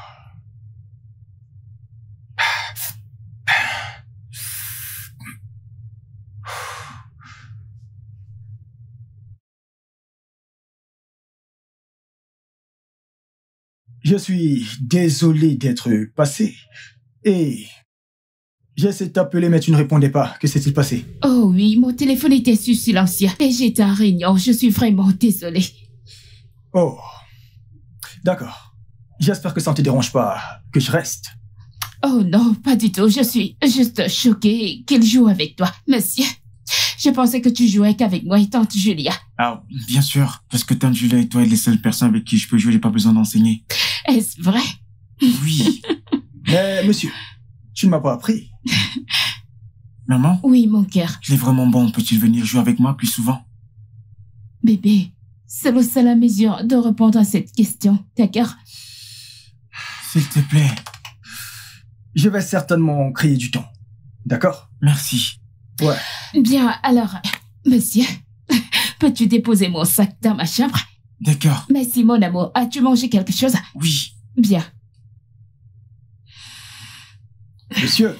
Je suis désolé d'être passé. Et j'ai essayé de t'appeler, mais tu ne répondais pas. Que s'est-il passé? Oh oui, mon téléphone était sur silencieux. Et j'étais en réunion. Je suis vraiment désolée. Oh. D'accord. J'espère que ça ne te dérange pas que je reste. Oh non, pas du tout. Je suis juste choquée qu'il joue avec toi. Monsieur, je pensais que tu jouais qu'avec moi et tante Julia. Ah, bien sûr. Parce que tante Julia et toi êtes les seules personnes avec qui je peux jouer. J'ai pas besoin d'enseigner. Est-ce vrai? Oui. Mais monsieur, tu ne m'as pas appris. Maman? Oui, mon cœur. Il est vraiment bon. Peux-tu venir jouer avec moi plus souvent? Bébé, c'est le seul à mesure de répondre à cette question, d'accord? S'il te plaît. Je vais certainement créer du temps. D'accord? Merci. Ouais. Bien, alors, monsieur, peux-tu déposer mon sac dans ma chambre? D'accord. Merci, mon amour. As-tu mangé quelque chose? Oui. Bien. Monsieur.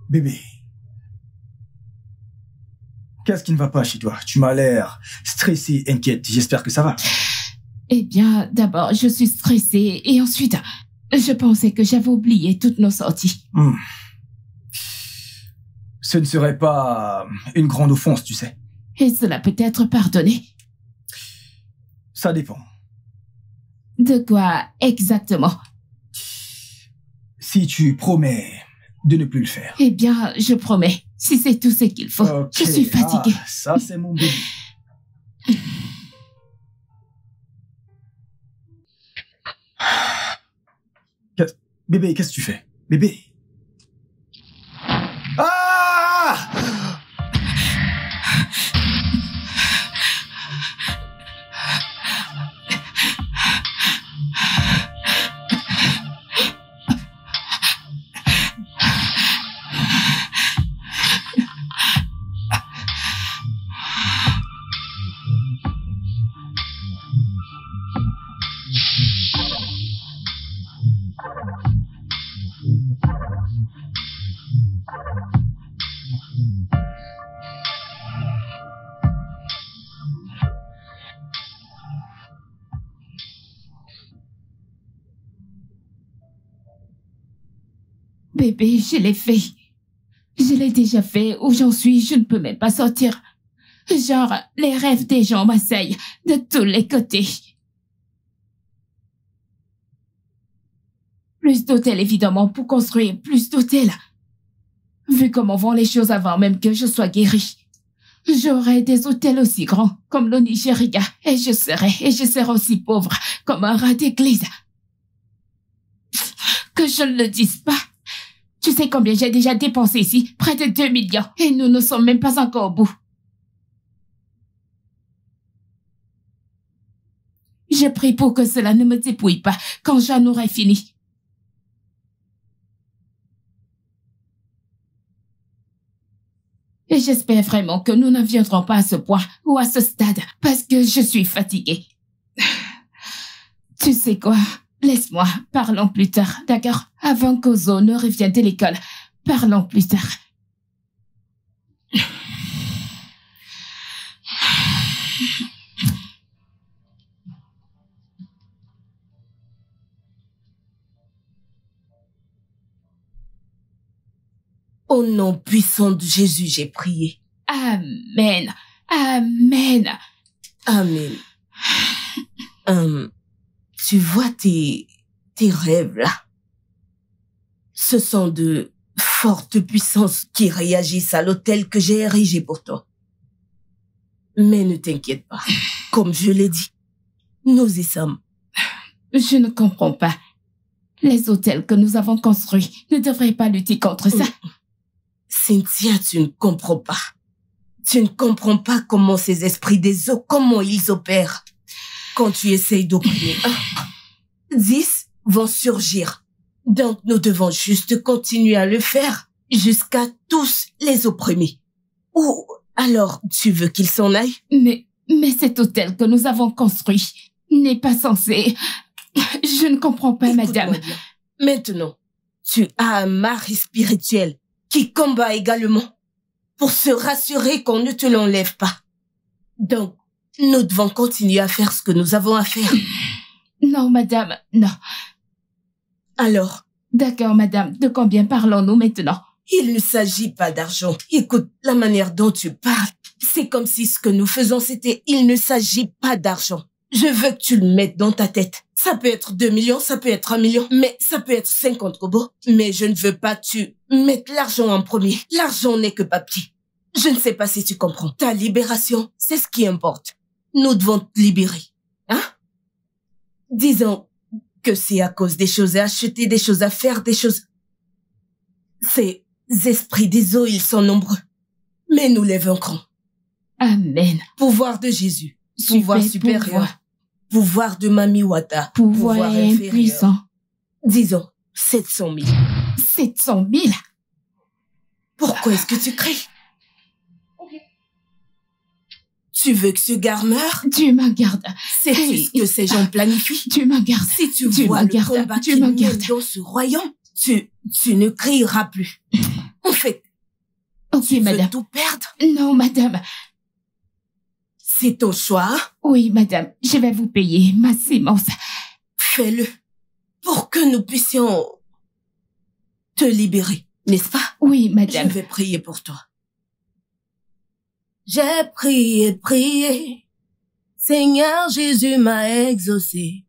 Bébé. Qu'est-ce qui ne va pas chez toi? Tu m'as l'air stressée, inquiète. J'espère que ça va. Eh bien, d'abord, je suis stressée et ensuite, je pensais que j'avais oublié toutes nos sorties. Ce ne serait pas une grande offense, tu sais. Et cela peut être pardonné. Ça dépend. De quoi exactement? Si tu promets de ne plus le faire. Eh bien, je promets. Si c'est tout ce qu'il faut. Okay. Je suis fatiguée. Ah, ça, c'est mon bébé. Bébé, qu'est-ce que tu fais? Bébé. Ah! Bébé, je l'ai fait. Je l'ai déjà fait. Où j'en suis, je ne peux même pas sortir. Genre, les rêves des gens m'assaillent de tous les côtés. Plus d'hôtels, évidemment, pour construire plus d'hôtels. Vu comment vont les choses avant même que je sois guérie. J'aurai des hôtels aussi grands comme le Nigeria et je serai aussi pauvre comme un rat d'église. Que je ne le dise pas. Tu sais combien j'ai déjà dépensé ici? Près de 2 millions. Et nous ne sommes même pas encore au bout. Je prie pour que cela ne me dépouille pas quand j'en aurai fini. Et j'espère vraiment que nous n'en viendrons pas à ce point ou à ce stade parce que je suis fatiguée. Tu sais quoi? Laisse-moi, parlons plus tard, d'accord? Avant qu'Ozo ne revienne de l'école. Parlons plus tard. Au nom puissant de Jésus, j'ai prié. Amen. Amen. Amen. Tu vois tes rêves là. Ce sont de fortes puissances qui réagissent à l'autel que j'ai érigé pour toi. Mais ne t'inquiète pas. Comme je l'ai dit, nous y sommes. Je ne comprends pas. Les hôtels que nous avons construits ne devraient pas lutter contre ça. Cynthia, tu ne comprends pas. Tu ne comprends pas comment ces esprits des eaux, comment ils opèrent. Quand tu essayes d'opprimer 10 vont surgir. Donc nous devons juste continuer à le faire jusqu'à tous les opprimer. Ou alors tu veux qu'ils s'en aillent? Mais cet hôtel que nous avons construit n'est pas censé... Je ne comprends pas, madame. Bien. Maintenant, tu as un mari spirituel qui combat également pour se rassurer qu'on ne te l'enlève pas. Donc, nous devons continuer à faire ce que nous avons à faire. Non, madame, non. Alors? D'accord, madame. De combien parlons-nous maintenant? Il ne s'agit pas d'argent. Écoute, la manière dont tu parles, c'est comme si ce que nous faisons, c'était... Il ne s'agit pas d'argent. Je veux que tu le mettes dans ta tête. Ça peut être 2 millions, ça peut être 1 million, mais ça peut être 50 robots. Mais je ne veux pas que tu mettes l'argent en premier. L'argent n'est que papier. Je ne sais pas si tu comprends. Ta libération, c'est ce qui importe. Nous devons te libérer. Hein? Disons que c'est à cause des choses à acheter, des choses à faire, des choses... Ces esprits des eaux, ils sont nombreux. Mais nous les vaincrons. Amen. Pouvoir de Jésus. Pouvoir supérieur. Pouvoir de Mami Wata. Pouvoir impuissant. Disons, 700 000. 700 000? Pourquoi est-ce que tu cries? Tu veux que ce gars meure? Dieu m'en garde. C'est ce que ces gens planifient. Dieu m'en garde. Si tu vois le combat qui mène dans ce royaume, tu ne crieras plus. En fait, tu veux tout perdre? Non, madame. C'est ton choix? Oui, madame. Je vais vous payer ma sémence. Fais-le. Pour que nous puissions te libérer, n'est-ce pas? Oui, madame. Je vais prier pour toi. J'ai prié. Seigneur Jésus m'a exaucé.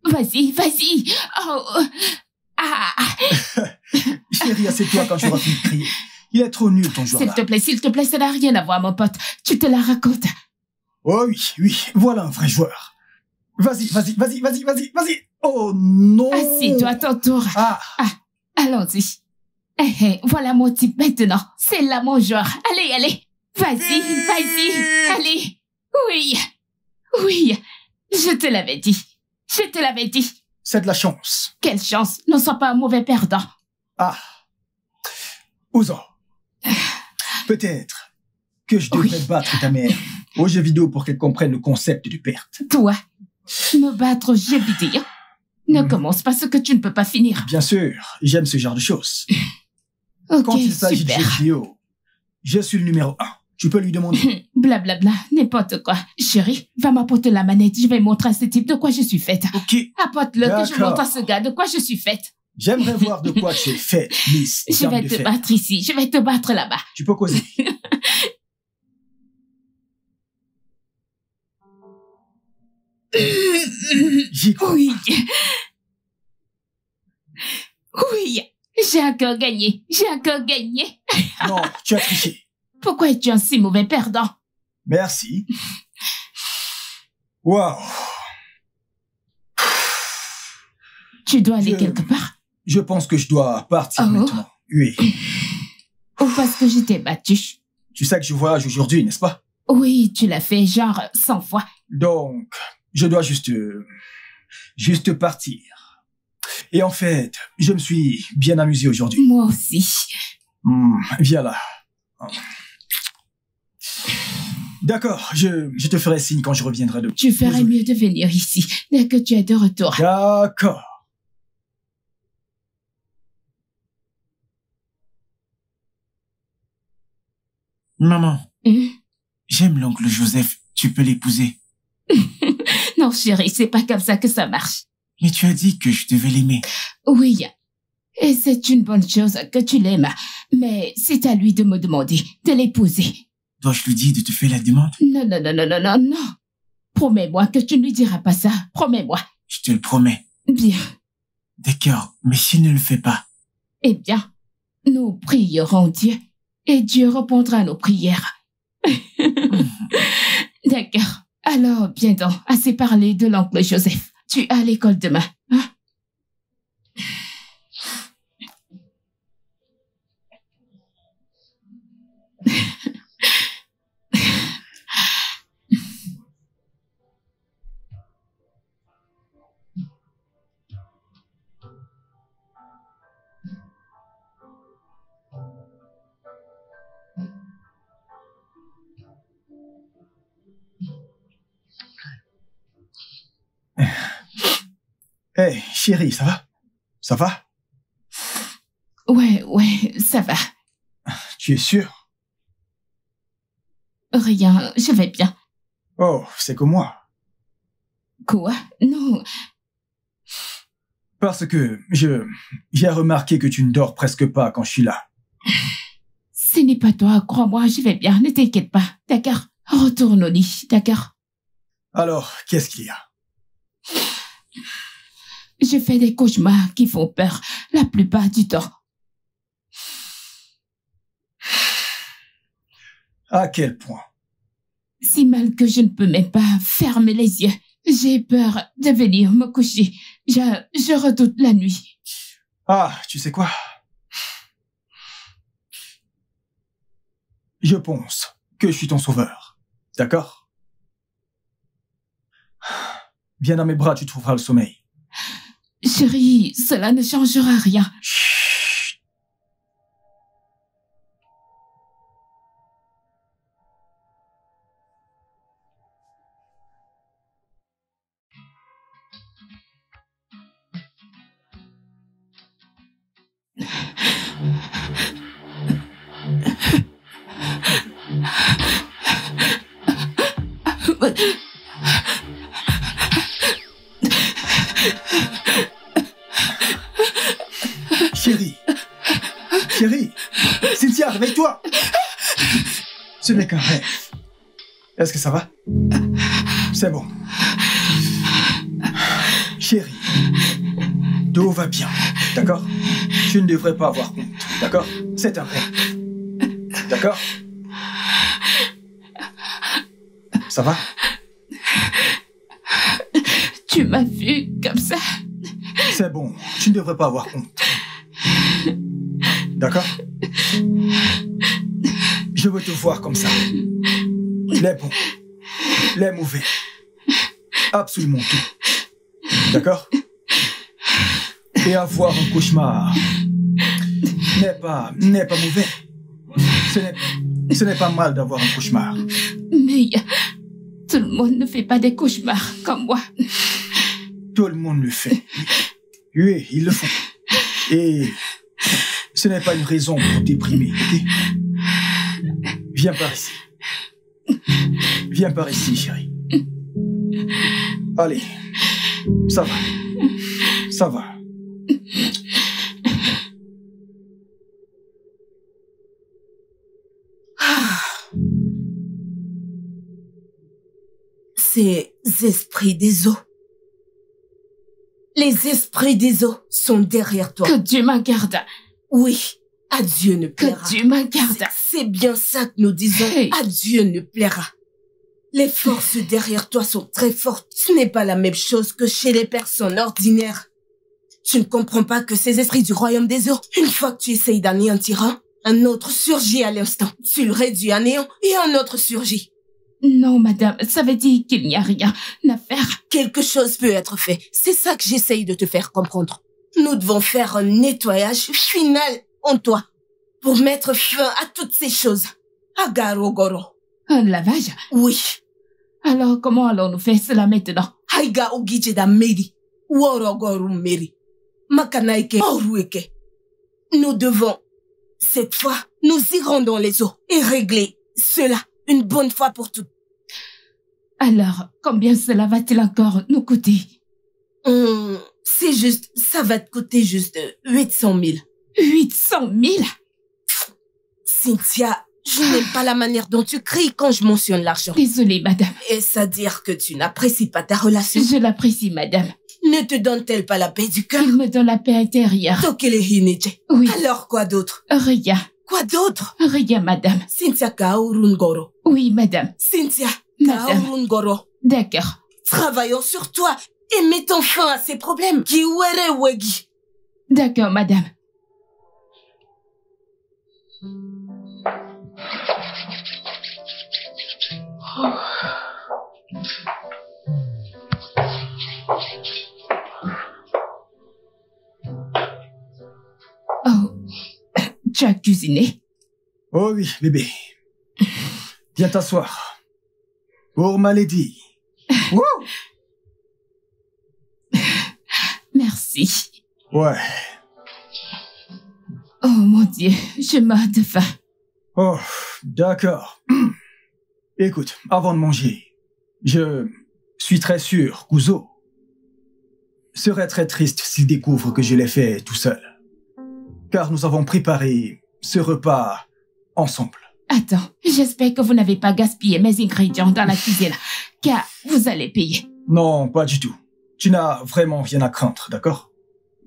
Vas-y. Oh. Chérie, assieds-toi quand tu auras fini de crier. Il est trop nul ton jour-là. S'il te plaît, ça n'a rien à voir, mon pote. Tu te la racontes. Oh oui, oui, voilà un vrai joueur. Vas-y, vas-y, vas-y, vas-y, vas-y, vas-y. Oh non. Assieds-toi à ton tour. Ah, Allons-y. Voilà mon type maintenant. C'est là mon joueur. Allez, allez. Vas-y, vas-y. Allez. Oui. Oui. Je te l'avais dit. Je te l'avais dit. c'est de la chance. Quelle chance. Ne sois pas un mauvais perdant. Ah. Ouzo. Peut-être que je devrais battre ta mère aux jeux vidéo pour qu'elle comprenne le concept de perte. Toi, me battre aux jeux vidéo. Ne commence pas ce que tu ne peux pas finir. Bien sûr, j'aime ce genre de choses. Ok, Quand il s'agit de super. jeux vidéo, je suis le numéro 1. Tu peux lui demander. Blablabla, n'importe quoi. Chérie, va m'apporter la manette. Je vais montrer à ce type de quoi je suis faite. Ok. Apporte-le que je D'accord. montre à ce gars de quoi je suis faite. J'aimerais voir de quoi tu es faite, Miss. Je Dame vais de te fer. battre ici. Je vais te battre là-bas. Tu peux causer. J'y crois. Oui. Oui. J'ai encore gagné. J'ai encore gagné. Non, tu as triché. Pourquoi es-tu un si mauvais perdant? Merci. Waouh. Tu dois aller Je- quelque part. Je pense que je dois partir Oh. maintenant. Oui. Ou parce que je t'ai battu. Tu sais que je voyage aujourd'hui, n'est-ce pas? Oui, tu l'as fait genre 100 fois. Donc, je dois juste partir. Et en fait, je me suis bien amusé aujourd'hui. Moi aussi. Viens là. D'accord, je te ferai signe quand je reviendrai de... Tu ferais Désolé. mieux de venir ici dès que tu es de retour. D'accord. Maman, Hum? j'aime l'oncle Joseph. Tu peux l'épouser. Non, chérie, c'est pas comme ça que ça marche. Mais tu as dit que je devais l'aimer. Oui. Et c'est une bonne chose que tu l'aimes. Mais c'est à lui de me demander de l'épouser. Dois-je lui dire de te faire la demande? Non, non, non, non, non, non, non. Promets-moi que tu ne lui diras pas ça. Promets-moi. Je te le promets. Bien. D'accord, mais s'il ne le fait pas, Eh bien, nous prierons Dieu et Dieu répondra à nos prières. D'accord. Alors, bien donc, assez parlé de l'oncle Joseph. Tu es à l'école demain, hein? Hey, chérie, ça va? Ça va? Ouais, ça va. Tu es sûr? Rien, je vais bien. Oh, c'est que moi. Quoi? Non, Parce que j'ai remarqué que tu ne dors presque pas quand je suis là. ce n'est pas toi, crois-moi, je vais bien, ne t'inquiète pas, d'accord? Retourne au lit, d'accord? Alors, qu'est-ce qu'il y a? Je fais des cauchemars qui font peur la plupart du temps. À quel point? Si mal que je ne peux même pas fermer les yeux. J'ai peur de venir me coucher. Je redoute la nuit. Ah, tu sais quoi? Je pense que je suis ton sauveur. D'accord? Viens dans mes bras, tu trouveras le sommeil. Chérie, cela ne changera rien. Chut. Chérie. Chérie. Cynthia, réveille-toi. Ce n'est qu'un rêve. Est-ce que ça va? C'est bon. Chérie. Tout va bien. D'accord? Tu ne devrais pas avoir honte. D'accord? C'est un rêve. D'accord? Ça va? Tu m'as vu comme ça. C'est bon, tu ne devrais pas avoir honte. D'accord? Je veux te voir comme ça. Les bons, les mauvais, absolument tout. D'accord? Et avoir un cauchemar n'est pas mauvais. Ce n'est pas mal d'avoir un cauchemar. Mais tout le monde ne fait pas des cauchemars comme moi. Tout le monde le fait. Oui, ils le font. Et ce n'est pas une raison pour déprimer, ok? Viens par ici. Viens par ici, chérie. Allez, ça va. Ça va. Ces esprits des eaux. Les esprits des eaux sont derrière toi. Que Dieu m'en garde. Oui, à Dieu ne plaira. Que Dieu m'en garde. C'est bien ça que nous disons. Hey. À Dieu ne plaira. Les forces derrière toi sont très fortes. Ce n'est pas la même chose que chez les personnes ordinaires. Tu ne comprends pas que ces esprits du royaume des eaux, une fois que tu essayes d'anéantir un autre surgit à l'instant. Tu le réduis à néant et un autre surgit. Non, madame, ça veut dire qu'il n'y a rien à faire. Quelque chose peut être fait. C'est ça que j'essaye de te faire comprendre. Nous devons faire un nettoyage final en toi pour mettre fin à toutes ces choses. Agarogoro. Un lavage? Oui. Alors, comment allons-nous faire cela maintenant? Haiga ogije da meri. Worogoru meri. Makanaike orueke. Nous devons, cette fois, nous irons dans les eaux et régler cela une bonne fois pour toutes. Alors, combien cela va-t-il encore nous coûter? C'est juste, ça va te coûter juste 800 000. 800 000? Cynthia, je n'aime pas la manière dont tu cries quand je mentionne l'argent. Désolée, madame. Est-ce à dire que tu n'apprécies pas ta relation? Je l'apprécie, madame. Ne te donne-t-elle pas la paix du cœur? Il me donne la paix intérieure. Tokele Hineche. Oui. Alors quoi d'autre? Rien. Quoi d'autre? Rien, madame. Cynthia Kaurungoro. Oui, madame. Cynthia Madame. Kaurungoro. D'accord. Travaillons sur toi et mettons fin à ces problèmes. Kiwere Wegi. D'accord, madame. Oh, tu as cuisiné? Oh oui, bébé. Viens t'asseoir. Pour ma lady. Wouh! Merci. Ouais. Oh mon Dieu, je meurs de faim. Oh, d'accord. Écoute, avant de manger, je suis très sûr qu'Uzo serait très triste s'il découvre que je l'ai fait tout seul. Car nous avons préparé ce repas ensemble. Attends, j'espère que vous n'avez pas gaspillé mes ingrédients dans la cuisine, car vous allez payer. Non, pas du tout. Tu n'as vraiment rien à craindre, d'accord?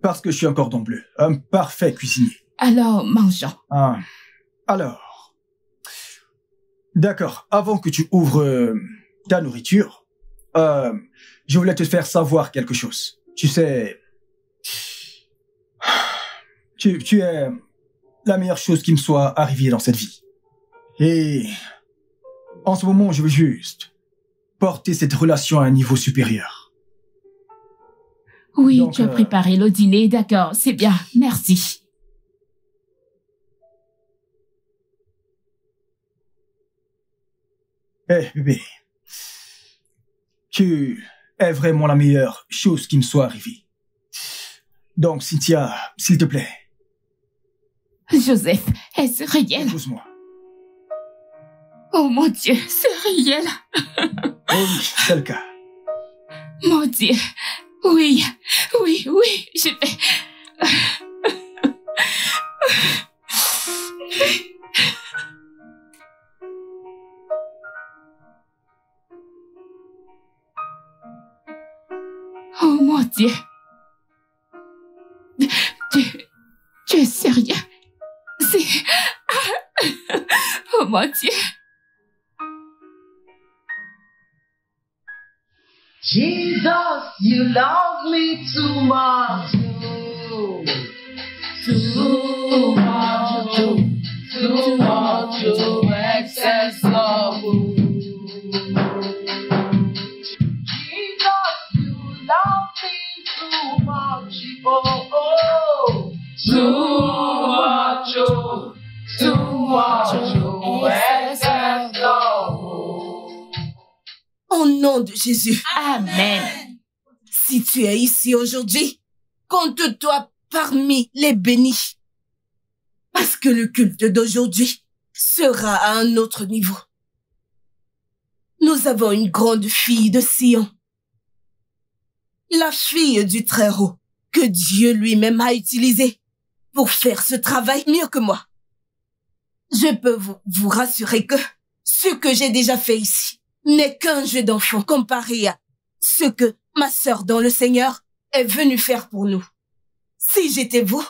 Parce que je suis un cordon bleu, un parfait cuisinier. Alors, mangeons. Ah. Alors, d'accord, avant que tu ouvres ta nourriture, je voulais te faire savoir quelque chose. Tu sais, tu es la meilleure chose qui me soit arrivée dans cette vie. Et en ce moment, je veux juste porter cette relation à un niveau supérieur. Oui, Donc, tu as préparé le dîner, d'accord, c'est bien, merci. Bébé, tu es vraiment la meilleure chose qui me soit arrivée. Donc, Cynthia, s'il te plaît, Joseph, est-ce réel? épouse-moi. Oh mon Dieu, c'est réel. Oh oui, c'est le cas. Mon Dieu, oui, oui, oui, je vais... Oh mon Dieu. Tu es sérieux? C'est... Oh mon Dieu. Jesus, you love me too much. Too much, too much, excess love. Jesus, you love me too much. Oh, too much, excess love. Au nom de Jésus. Amen. Si tu es ici aujourd'hui, compte-toi parmi les bénis. Parce que le culte d'aujourd'hui sera à un autre niveau. Nous avons une grande fille de Sion. La fille du Très-Haut que Dieu lui-même a utilisée pour faire ce travail mieux que moi. Je peux vous rassurer que ce que j'ai déjà fait ici n'est qu'un jeu d'enfant comparé à ce que ma sœur dans le Seigneur est venue faire pour nous. Si j'étais vous,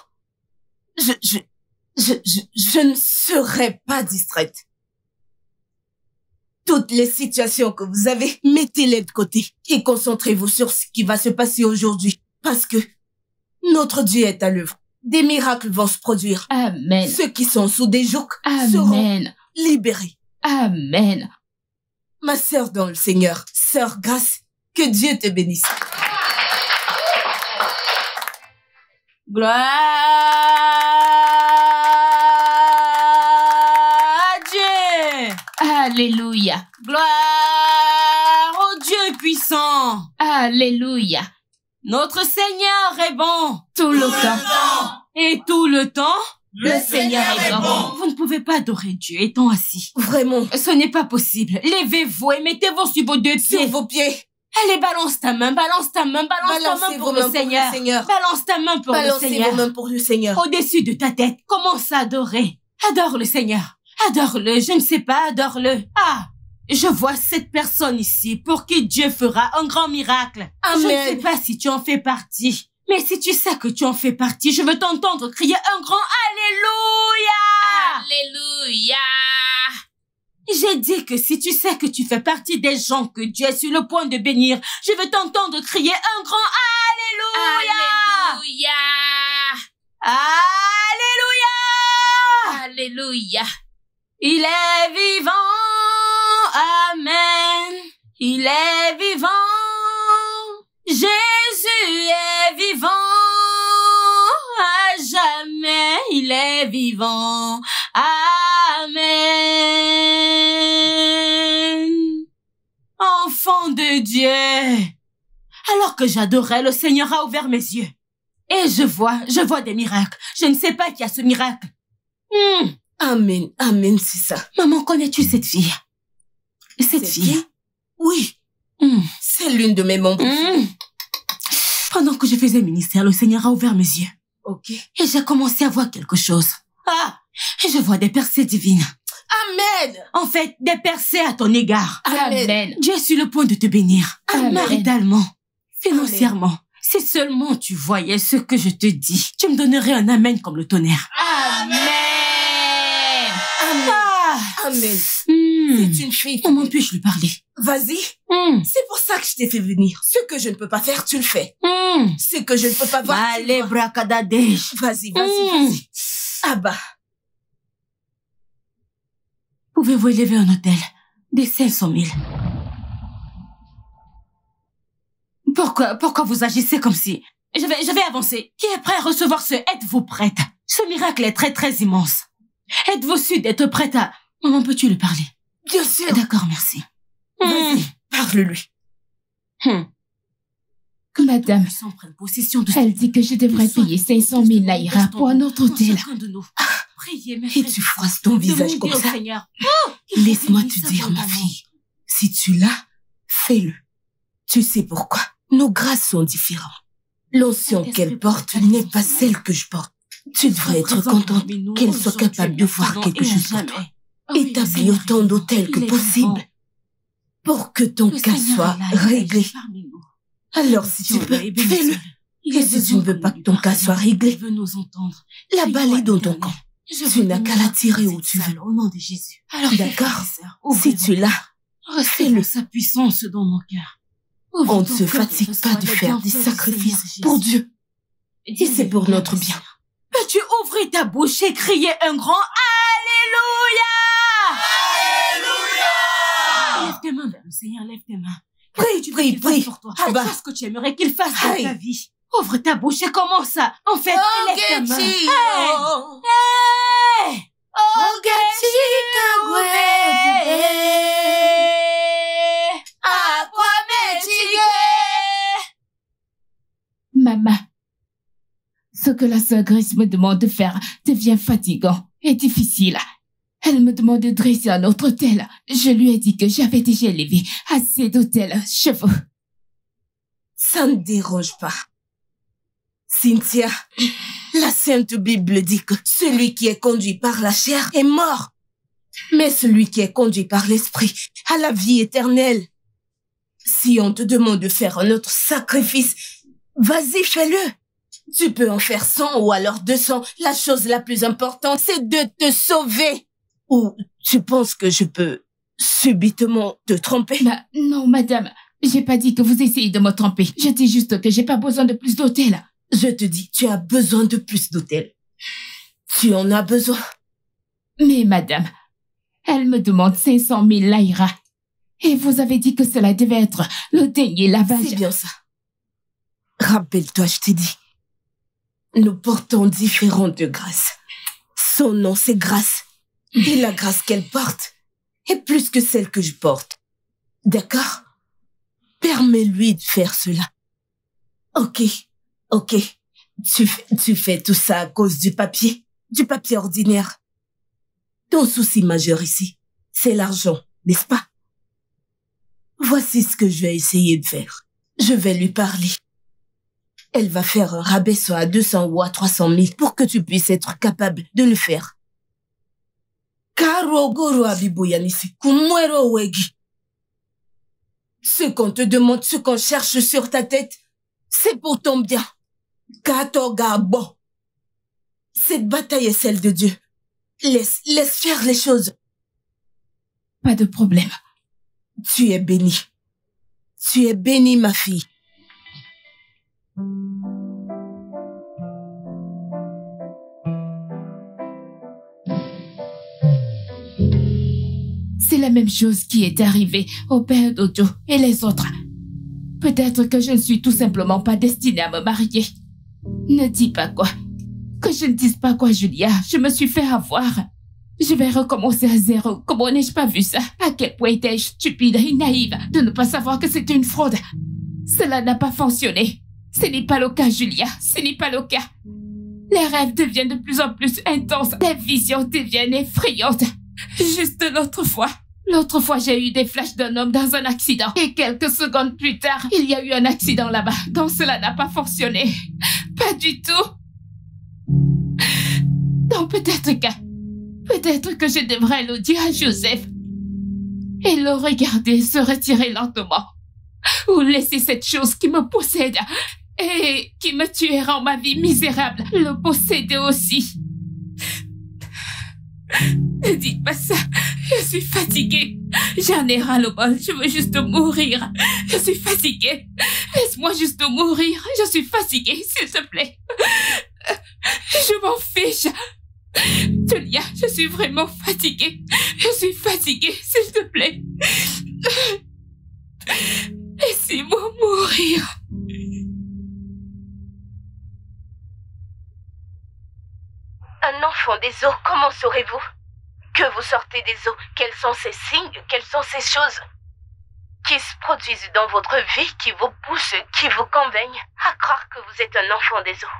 je ne serais pas distraite. Toutes les situations que vous avez, mettez-les de côté et concentrez-vous sur ce qui va se passer aujourd'hui. Parce que notre Dieu est à l'œuvre. Des miracles vont se produire. Amen. Ceux qui sont sous des jougs Amen. seront libérés. Amen. Ma sœur dans le Seigneur, sœur Grâce, que Dieu te bénisse. Gloire à Dieu. Alléluia. Gloire au Dieu puissant. Alléluia. Notre Seigneur est bon. Tout le temps. Et tout le temps, Le Seigneur est bon. vous ne pouvez pas adorer Dieu étant assis. Vraiment, Ce n'est pas possible. Levez-vous et mettez-vous sur vos deux sur pieds. vos pieds, Allez, balance ta main, balance ta main, balance ta balancez main vos pour mains le Seigneur. Balance ta main pour le Balancez Seigneur. vos mains pour le Seigneur. Au-dessus de ta tête, commence à adorer. Adore le Seigneur. Adore-le, je ne sais pas, adore-le. Ah, je vois cette personne ici pour qui Dieu fera un grand miracle. Amen. Je ne sais pas si tu en fais partie. Mais si tu sais que tu en fais partie, je veux t'entendre crier un grand Alléluia. Alléluia. J'ai dit que si tu sais que tu fais partie des gens que Dieu est sur le point de bénir, je veux t'entendre crier un grand Alléluia. Alléluia. Alléluia. Alléluia. Il est vivant. Amen. Il est vivant. Jésus est vivant. À jamais, il est vivant. Amen. Enfant de Dieu. Alors que j'adorais, le Seigneur a ouvert mes yeux. Et je vois des miracles. Je ne sais pas qui a ce miracle. Amen, amen, c'est ça. Maman, connais-tu cette fille? Cette fille? Oui, c'est l'une de mes membres. Pendant que je faisais ministère, le Seigneur a ouvert mes yeux. Ok. Et j'ai commencé à voir quelque chose. Ah! Je vois des percées divines. Amen. En fait, des percées à ton égard. Amen. Dieu est sur le point de te bénir. Amen. Maritalement, financièrement. Si seulement tu voyais ce que je te dis, tu me donnerais un amen comme le tonnerre. Amen. Amen. Ah! Amen. Hmm. C'est une fille. Comment puis-je lui parler? Vas-y. C'est pour ça que je t'ai fait venir. Ce que je ne peux pas faire, tu le fais. Ce que je ne peux pas voir, tu Allez, le vois. bracadadesh. Vas-y, vas-y. Ah bah. Pouvez-vous élever un hôtel des 500 000? Pourquoi vous agissez comme si... Je vais avancer. Qui est prêt à recevoir ce êtes-vous prête? Ce miracle est très très immense. Êtes-vous sûr d'être prête à... Maman, peux-tu lui parler? Bien sûr. D'accord, merci. Vas-y, parle-lui. Madame, Puissant prenne possession de... elle dit que je devrais payer 500 000 naira pour un autre hôtel. Chacun de nous. Priez, mes Et tu froisses ton visage comme ça. Seigneur. Laisse-moi te dire, ma fille. Si tu l'as, fais-le. Tu sais pourquoi? Nos grâces sont différentes. L'onction qu'elle porte n'est pas celle que je porte. Tu devrais être contente qu'elle soit capable de voir quelque chose pour toi. Établis autant d'hôtels que possible pour que ton cas soit réglé. Alors si tu peux, fais-le. Et si tu ne veux pas que ton cas soit réglé, la balle est dans ton camp. Tu n'as qu'à la tirer où tu veux. Au nom de Jésus. D'accord? Si tu l'as, fais-le. sa puissance dans mon cœur. On ne se fatigue pas de faire des sacrifices pour Dieu. Et c'est pour notre bien. Peux-tu ouvrir ta bouche et crier un grand Alléluia? Alléluia! Lève tes mains vers le Seigneur, lève tes mains. Prie pour toi. Abba. Fais ce que tu aimerais qu'il fasse dans Aïe. ta vie. Ouvre ta bouche et commence à... En fait, lève ta main. Hey! Maman, ce que la sœur Grace me demande de faire devient fatigant et difficile. Elle me demande de dresser un autre autel. Je lui ai dit que j'avais déjà élevé assez d'autels chez vous. Ça ne dérange pas. Cynthia, la Sainte Bible dit que celui qui est conduit par la chair est mort. Mais celui qui est conduit par l'esprit a la vie éternelle. Si on te demande de faire un autre sacrifice, vas-y, fais-le. Tu peux en faire 100 ou alors 200. La chose la plus importante, c'est de te sauver. Ou tu penses que je peux subitement te tromper? Non, madame. J'ai pas dit que vous essayez de me tromper. Je dis juste que j'ai pas besoin de plus d'hôtels. Je te dis, tu as besoin de plus d'hôtels. Tu en as besoin. Mais madame, elle me demande 500 000 laïras. Et vous avez dit que cela devait être le dernier lavage. C'est bien ça. Rappelle-toi, je t'ai dit. Nous portons différentes grâces. Son nom, c'est grâce. Et la grâce qu'elle porte est plus que celle que je porte. D'accord? Permets-lui de faire cela. Ok. Tu fais tout ça à cause du papier ordinaire. Ton souci majeur ici, c'est l'argent, n'est-ce pas? Voici ce que je vais essayer de faire. Je vais lui parler. Elle va faire un rabais soit à 200 ou à 300 000 pour que tu puisses être capable de le faire. Ce qu'on te demande, ce qu'on cherche sur ta tête, c'est pour ton bien. Cette bataille est celle de Dieu. Laisse faire les choses. Pas de problème. Tu es bénie. Tu es bénie, ma fille. C'est la même chose qui est arrivée au père d'Ojo et les autres. Peut-être que je ne suis tout simplement pas destinée à me marier. Ne dis pas quoi. Que je ne dise pas quoi, Julia. Je me suis fait avoir. Je vais recommencer à zéro. Comment n'ai-je pas vu ça? À quel point étais-je stupide et naïve de ne pas savoir que c'était une fraude. Cela n'a pas fonctionné. Ce n'est pas le cas, Julia. Ce n'est pas le cas. Les rêves deviennent de plus en plus intenses. Les visions deviennent effrayantes. Juste l'autre fois, j'ai eu des flashs d'un homme dans un accident. Et quelques secondes plus tard, il y a eu un accident là-bas. Donc cela n'a pas fonctionné. Pas du tout. Donc peut-être que je devrais le dire à Joseph. Et le regarder se retirer lentement. Ou laisser cette chose qui me possède et qui me tuait rend ma vie misérable le posséder aussi. Ne dites pas ça. Je suis fatiguée. J'en ai ras-le-bol. Je veux juste mourir. Je suis fatiguée. Laisse-moi juste mourir. Je suis fatiguée, s'il te plaît. Je m'en fiche. Julia, je suis vraiment fatiguée. Je suis fatiguée, s'il te plaît. Laissez-moi mourir. Un enfant des eaux, comment saurez-vous que vous sortez des eaux? Quels sont ces signes? Quelles sont ces choses qui se produisent dans votre vie, qui vous poussent, qui vous convainquent à croire que vous êtes un enfant des eaux?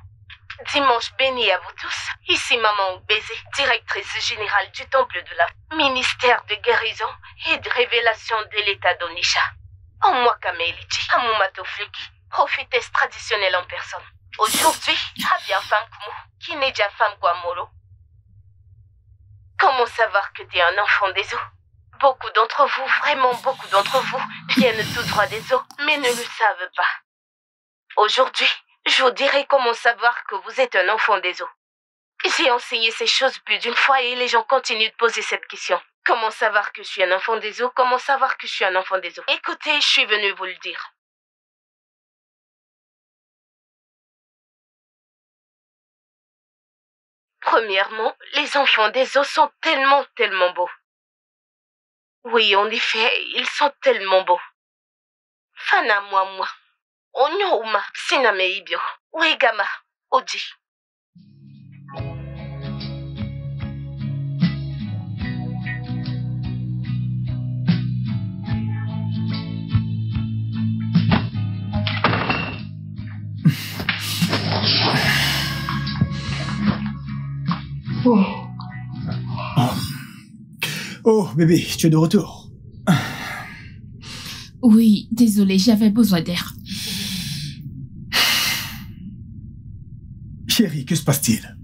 Dimanche béni à vous tous. Ici Maman Oubézé, directrice générale du Temple de la ministère de guérison et de révélation de l'état d'Onisha. En moi Kamelichi, Amumato Fleki, prophétesse traditionnelle en personne. Aujourd'hui, Abia Fankumu, Kineja Famguamoro. Comment savoir que tu es un enfant des eaux? Beaucoup d'entre vous, vraiment beaucoup d'entre vous, viennent tout droit des eaux, mais ne le savent pas. Aujourd'hui, je vous dirai comment savoir que vous êtes un enfant des eaux. J'ai enseigné ces choses plus d'une fois et les gens continuent de poser cette question. Comment savoir que je suis un enfant des eaux? Comment savoir que je suis un enfant des eaux? Écoutez, je suis venue vous le dire. Premièrement, les enfants des eaux sont tellement, tellement beaux. Oui, en effet, ils sont tellement beaux. Fana moi. Onyouma, siname ibyo. Wegama, oji. Oh, bébé, tu es de retour. Oui, désolé, j'avais besoin d'air. Chérie, que se passe-t-il?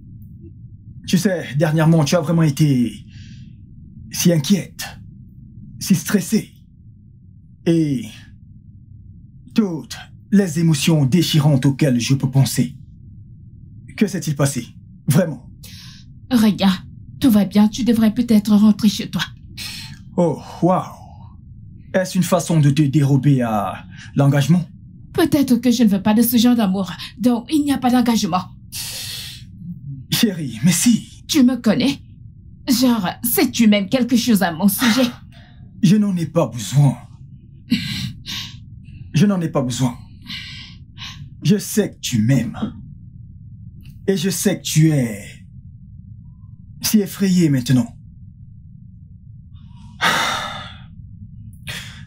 Tu sais, dernièrement, tu as vraiment été si inquiète, si stressée. Et toutes les émotions déchirantes auxquelles je peux penser. Que s'est-il passé? Vraiment? Rien. Tout va bien, tu devrais peut-être rentrer chez toi. Oh, waouh. Est-ce une façon de te dérober à l'engagement? Peut-être que je ne veux pas de ce genre d'amour, donc il n'y a pas d'engagement. Chérie, mais si. Tu me connais? Genre, sais-tu même quelque chose à mon sujet? Je n'en ai pas besoin. Je n'en ai pas besoin. Je sais que tu m'aimes. Et je sais que tu es si effrayé maintenant.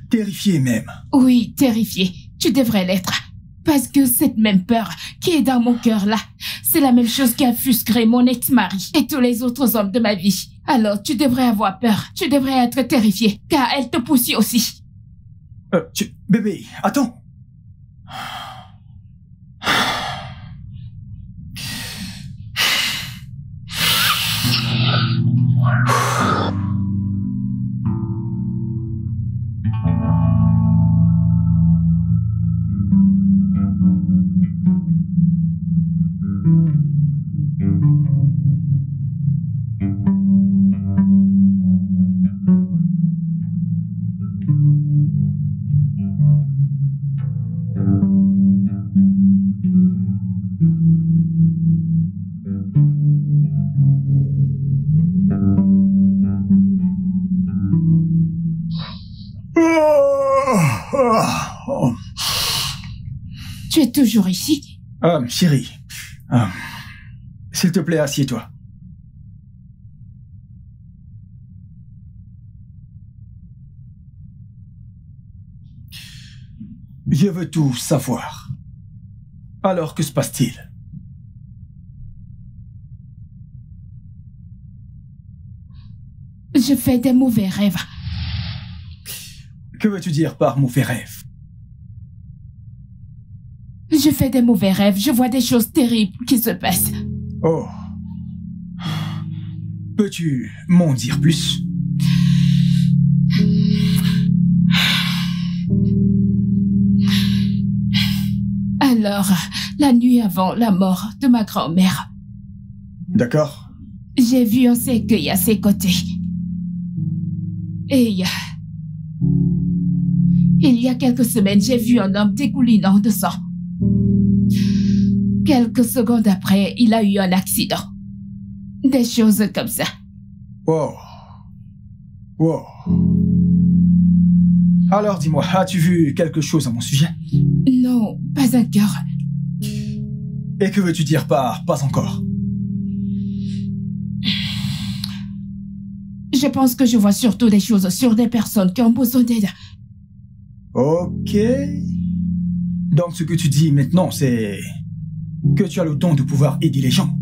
Terrifié même. Oui, terrifié. Tu devrais l'être. Parce que cette même peur qui est dans mon cœur là, c'est la même chose qui offusquerait mon ex-mari et tous les autres hommes de ma vie. Alors tu devrais avoir peur. Tu devrais être terrifié, car elle te pousse aussi. Bébé, attends. Tu es toujours ici? Chérie, s'il te plaît, assieds-toi. Je veux tout savoir. Alors, que se passe-t-il? Je fais des mauvais rêves. Que veux-tu dire par mauvais rêve? Je fais des mauvais rêves, je vois des choses terribles qui se passent. Oh. Peux-tu m'en dire plus? Alors, la nuit avant la mort de ma grand-mère, D'accord. j'ai vu un cercueil à ses côtés. Et il y a quelques semaines, j'ai vu un homme dégoulinant de sang. Quelques secondes après, il a eu un accident. Des choses comme ça. Wow. Wow. Alors dis-moi, as-tu vu quelque chose à mon sujet? Non, pas encore. Et que veux-tu dire par pas encore? Je pense que je vois surtout des choses sur des personnes qui ont besoin d'aide. Ok. Donc ce que tu dis maintenant, c'est que tu as le don de pouvoir aider les gens.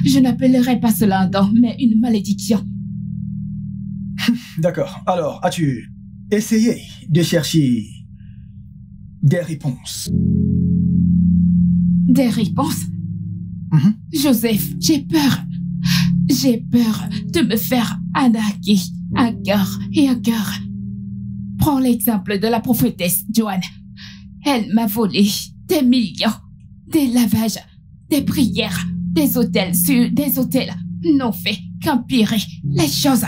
Je n'appellerai pas cela un don, mais une malédiction. D'accord. Alors, as-tu essayé de chercher des réponses? Des réponses? Joseph, j'ai peur. J'ai peur de me faire arnaquer encore et encore. Prends l'exemple de la prophétesse Joanne. Elle m'a volé des millions, des lavages, des prières, des hôtels sur des hôtels n'ont fait qu'empirer les choses.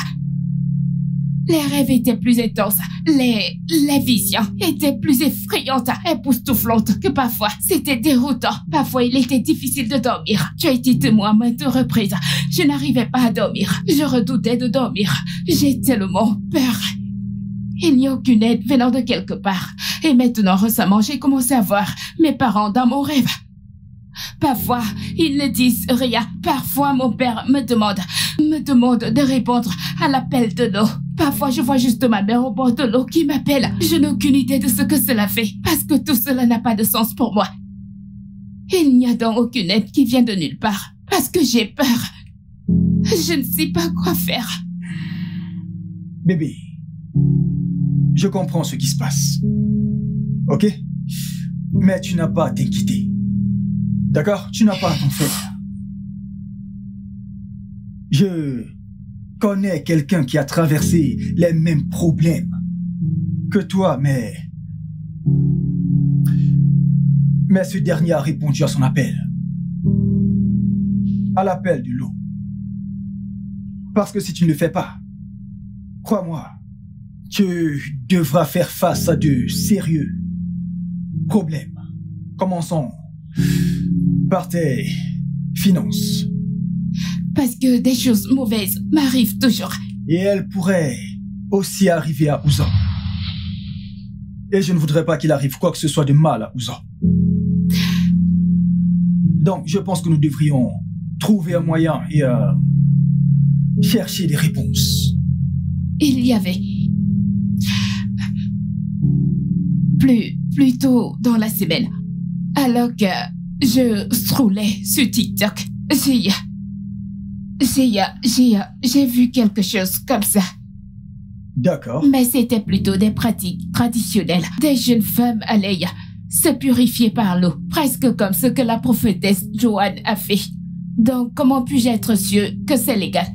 Les rêves étaient plus intenses, les visions étaient plus effrayantes, époustouflantes que parfois. C'était déroutant. Parfois, il était difficile de dormir. Tu as été témoin à maintes reprises. Je n'arrivais pas à dormir. Je redoutais de dormir. J'ai tellement peur. Il n'y a aucune aide venant de quelque part. Et maintenant, récemment, j'ai commencé à voir mes parents dans mon rêve. Parfois, ils ne disent rien. Parfois, mon père me demande de répondre à l'appel de l'eau. Parfois, je vois juste ma mère au bord de l'eau qui m'appelle. Je n'ai aucune idée de ce que cela fait, parce que tout cela n'a pas de sens pour moi. Il n'y a donc aucune aide qui vient de nulle part, parce que j'ai peur. Je ne sais pas quoi faire. Bébé, je comprends ce qui se passe. Ok? Mais tu n'as pas à t'inquiéter. D'accord? Tu n'as pas à t'en faire. Je connais quelqu'un qui a traversé les mêmes problèmes que toi, mais ce dernier a répondu à son appel. À l'appel de l'eau. Parce que si tu ne le fais pas, crois-moi, tu devras faire face à de sérieux problèmes. Commençons par tes finances. Parce que des choses mauvaises m'arrivent toujours. Et elles pourraient aussi arriver à Ouzan. Et je ne voudrais pas qu'il arrive quoi que ce soit de mal à Ouzan. Donc, je pense que nous devrions trouver un moyen et chercher des réponses. Il y avait... Plus tôt dans la semaine, alors que je scrollais sur TikTok, j'ai vu quelque chose comme ça. D'accord. Mais c'était plutôt des pratiques traditionnelles. Des jeunes femmes allaient se purifier par l'eau, presque comme ce que la prophétesse Joanne a fait. Donc, comment puis-je être sûr que c'est légal?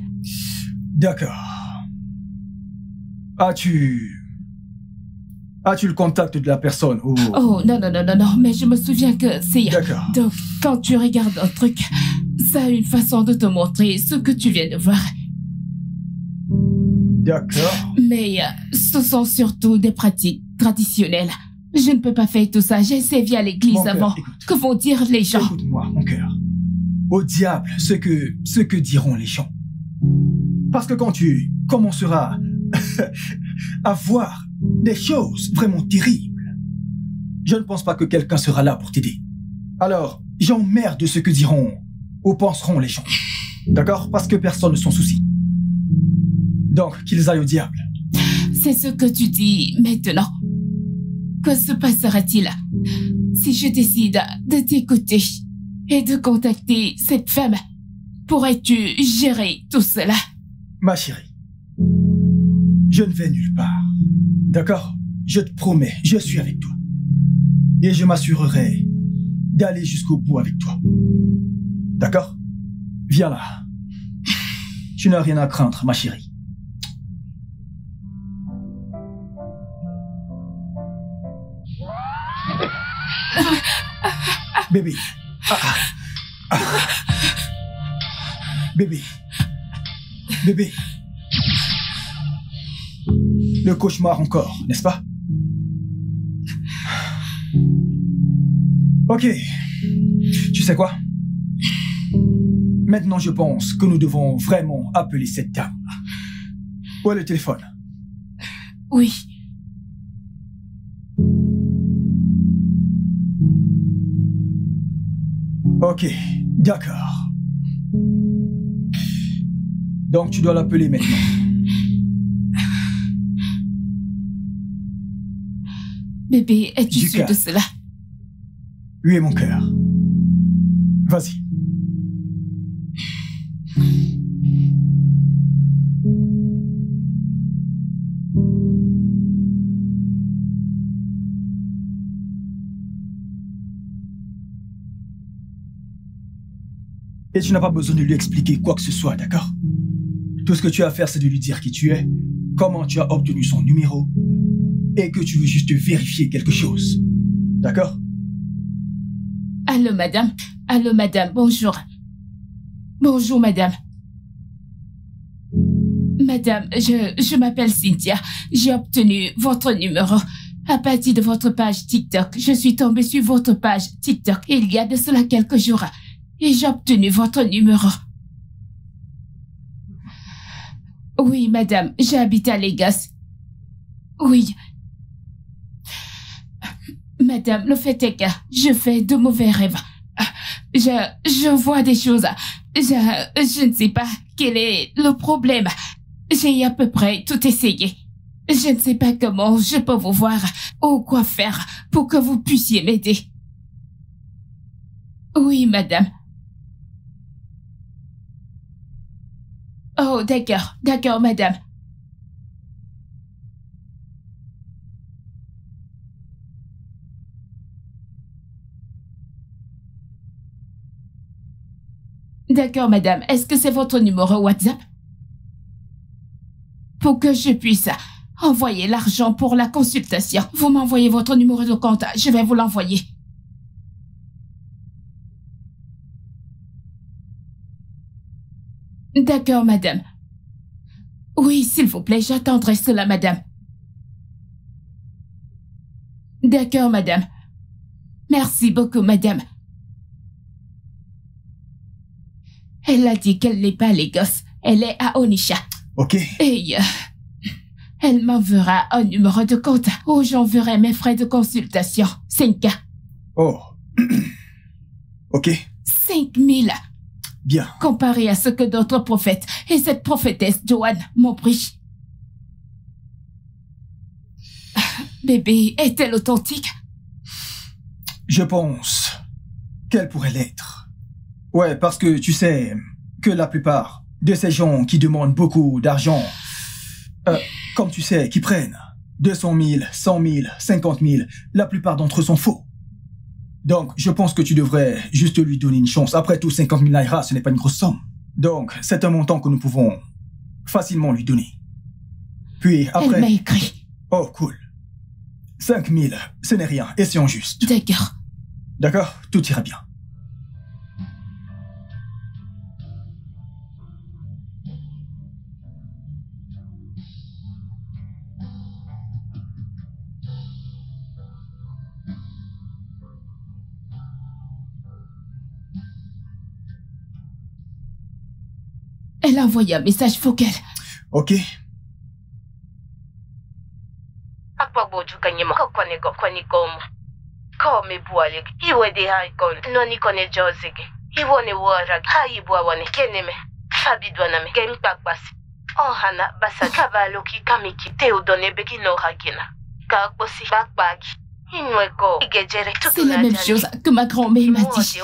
D'accord. As-tu le contact de la personne ou... Oh, non, mais je me souviens que c'est... D'accord. Donc, quand tu regardes un truc, ça a une façon de te montrer ce que tu viens de voir. D'accord. Mais ce sont surtout des pratiques traditionnelles. Je ne peux pas faire tout ça. J'ai servi à l'église avant. Écoute. Que vont dire les gens? Écoute-moi, mon cœur. Au diable, ce que diront les gens. Parce que quand tu commenceras à voir des choses vraiment terribles, je ne pense pas que quelqu'un sera là pour t'aider. Alors, j'emmerde de ce que diront ou penseront les gens. D'accord? Parce que personne ne s'en soucie. Donc, qu'ils aillent au diable. C'est ce que tu dis maintenant. Que se passera-t-il si je décide de t'écouter et de contacter cette femme? Pourrais-tu gérer tout cela? Ma chérie, je ne vais nulle part. D'accord? Je te promets, je suis avec toi. Et je m'assurerai d'aller jusqu'au bout avec toi. D'accord? Viens là. Tu n'as rien à craindre, ma chérie. Bébé. Bébé. Bébé. Le cauchemar encore, n'est-ce pas? Ok. Tu sais quoi? Maintenant, je pense que nous devons vraiment appeler cette dame. Où est le téléphone? Oui. Ok, d'accord. Donc, tu dois l'appeler maintenant. Bébé, es-tu sûr de cela? Oui, mon cœur. Vas-y. Et tu n'as pas besoin de lui expliquer quoi que ce soit, d'accord? Tout ce que tu as à faire, c'est de lui dire qui tu es, comment tu as obtenu son numéro, et que tu veux juste vérifier quelque chose. D'accord? Allô, madame. Allô, madame. Bonjour. Bonjour, madame. Madame, je m'appelle Cynthia. J'ai obtenu votre numéro à partir de votre page TikTok. Je suis tombée sur votre page TikTok il y a de cela quelques jours et j'ai obtenu votre numéro. Oui, madame, j'habite à Lagos. Oui. Madame, le fait est que je fais de mauvais rêves. Je vois des choses. Je ne sais pas quel est le problème. J'ai à peu près tout essayé. Je ne sais pas comment je peux vous voir ou quoi faire pour que vous puissiez m'aider. Oui, madame. Oh, d'accord, madame. D'accord, madame. Est-ce que c'est votre numéro WhatsApp? Pour que je puisse envoyer l'argent pour la consultation. Vous m'envoyez votre numéro de compte. Je vais vous l'envoyer. D'accord, madame. Oui, s'il vous plaît, j'attendrai cela, madame. D'accord, madame. Merci beaucoup, madame. Elle a dit qu'elle n'est pas à Lagos. Elle est à Onitsha. Ok. Et elle m'enverra un numéro de compte où j'enverrai mes frais de consultation. 5K. Oh. Ok. 5000. Bien. Comparé à ce que d'autres prophètes et cette prophétesse Joanne m'ont pris. Bébé, est-elle authentique? Je pense qu'elle pourrait l'être. Ouais, parce que tu sais que la plupart de ces gens qui demandent beaucoup d'argent, comme tu sais, qui prennent 200 000, 100 000, 50 000, la plupart d'entre eux sont faux. Donc, je pense que tu devrais juste lui donner une chance. Après tout, 50 000 naira, ce n'est pas une grosse somme. Donc, c'est un montant que nous pouvons facilement lui donner. Puis après... Elle m'a écrit. Oh, cool. 5 000, ce n'est rien. Essayons juste. D'accord. D'accord? Tout ira bien. Elle a envoyé un message vocal. Ok. Akpagboju kanyema kakwaneko kwanikomu. Kome bualek. Iwe de haikon. Noni kone jozege. Iwone warag. Haibwa wane keneme. Fabidwaname. Game pakbasi. Ohana basa kabaloki kamiki. Teudone beki no hagina. Kakbosi bakbagi. Inweko. Igejere tutu. C'est la même chose que ma grand-mère m'a dit.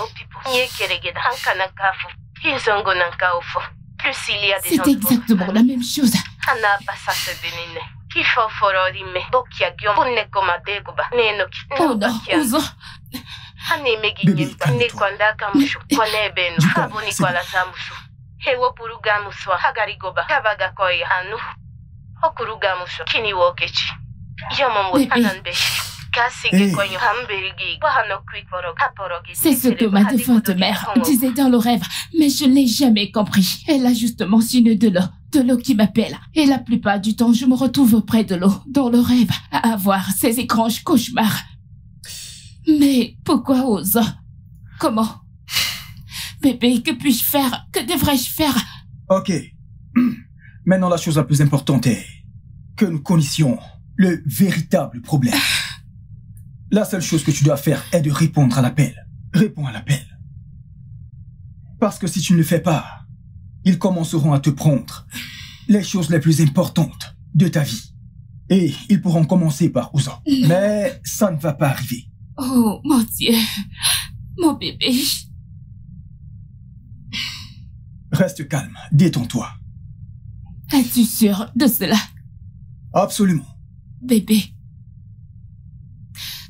Inzongo nankaufu. Plus il y a des C'est exactement la même chose. Ana pasase denine. Kifo fororime. Bokia gion. Punne koma deguba. Nenoki. Oh non, Ouzo. Hane megi nyemba. Ne kwanda kamushu. Kone benu. Aboni kwa la zamushu. Hewo puruga muswa. Hagarigoba. Kabaga koya anu. Okuruga mushu. Kini wokechi. Yomomwe. Ananbeshi. C'est ce que ma défunte mère disait dans le rêve, mais je n'ai jamais compris. Elle a juste mentionné de l'eau qui m'appelle. Et la plupart du temps, je me retrouve près de l'eau, dans le rêve, à avoir ces étranges cauchemars. Mais pourquoi Ouzo? Comment? Bébé, que puis-je faire? Que devrais-je faire? Ok. Maintenant, la chose la plus importante est que nous connaissions le véritable problème. La seule chose que tu dois faire est de répondre à l'appel. Réponds à l'appel. Parce que si tu ne le fais pas, ils commenceront à te prendre les choses les plus importantes de ta vie. Et ils pourront commencer par Ouzo. Mais ça ne va pas arriver. Oh, mon Dieu. Mon bébé. Reste calme. Détends-toi. Es-tu sûr de cela? Absolument. Bébé.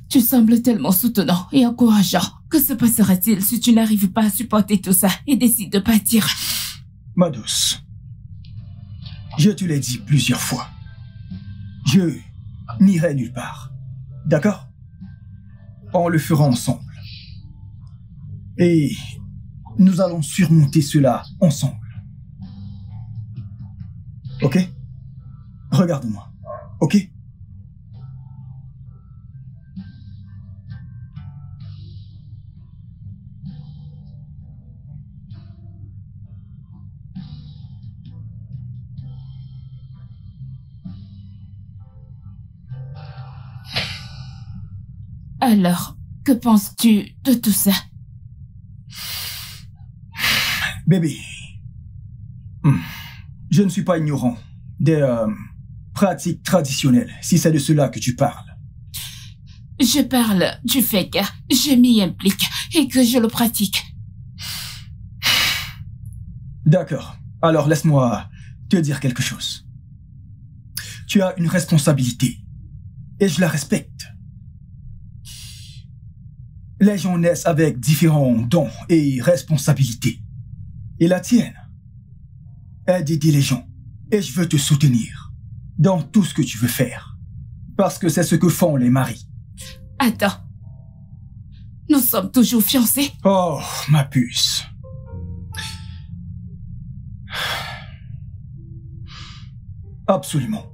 Tu sembles tellement soutenant et encourageant. Que se passera-t-il si tu n'arrives pas à supporter tout ça et décides de partir? Ma douce, je te l'ai dit plusieurs fois. Je n'irai nulle part. D'accord? On le fera ensemble. Et nous allons surmonter cela ensemble. Ok? Regarde-moi. Ok? Alors, que penses-tu de tout ça? Bébé, je ne suis pas ignorant des pratiques traditionnelles, si c'est de cela que tu parles. Je parle du fait que je m'y implique et que je le pratique. D'accord. Alors laisse-moi te dire quelque chose. Tu as une responsabilité et je la respecte. Les gens naissent avec différents dons et responsabilités. Et la tienne est d'aider les gens. Et je veux te soutenir dans tout ce que tu veux faire. Parce que c'est ce que font les maris. Attends. Nous sommes toujours fiancés? Oh, ma puce. Absolument.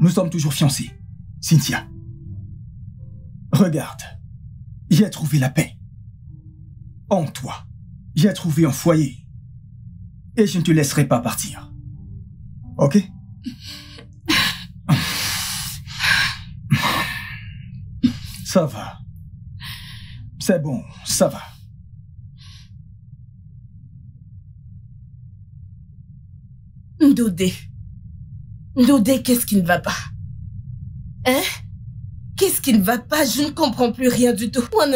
Nous sommes toujours fiancés, Cynthia. Regarde, j'ai trouvé la paix. En toi, j'ai trouvé un foyer. Et je ne te laisserai pas partir. Ok? Ça va. C'est bon, ça va. Ndoudé. Ndoudé, qu'est-ce qui ne va pas? Hein? Qu'est-ce qui ne va pas? Je ne comprends plus rien du tout. Hein?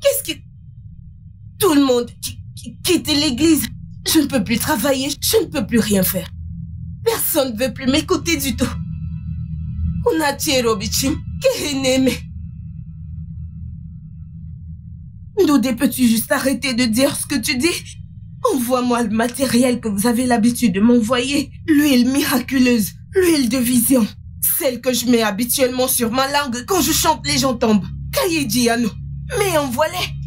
Qu'est-ce que... Tout le monde quitte l'église. Je ne peux plus travailler, je ne peux plus rien faire. Personne ne veut plus m'écouter du tout. On a tiré Robichim, Kéhénémé. Ndoudé, peux-tu juste arrêter de dire ce que tu dis? Envoie-moi le matériel que vous avez l'habitude de m'envoyer. L'huile miraculeuse, l'huile de vision. Celle que je mets habituellement sur ma langue quand je chante, les gens tombent. Kayejiano. Mais envoie-les.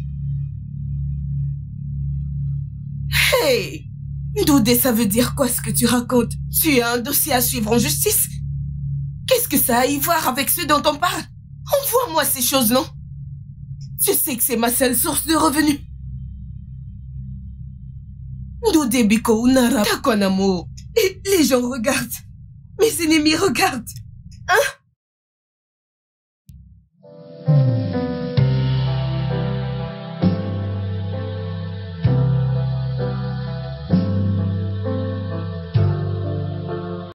Hey! Ndoudé, ça veut dire quoi ce que tu racontes? Tu as un dossier à suivre en justice? Qu'est-ce que ça a à y voir avec ce dont on parle? Envoie-moi ces choses, non? Tu sais que c'est ma seule source de revenus. Ndoudé Biko Unara Takonamo. Les gens regardent. Mes ennemis regardent. Hein?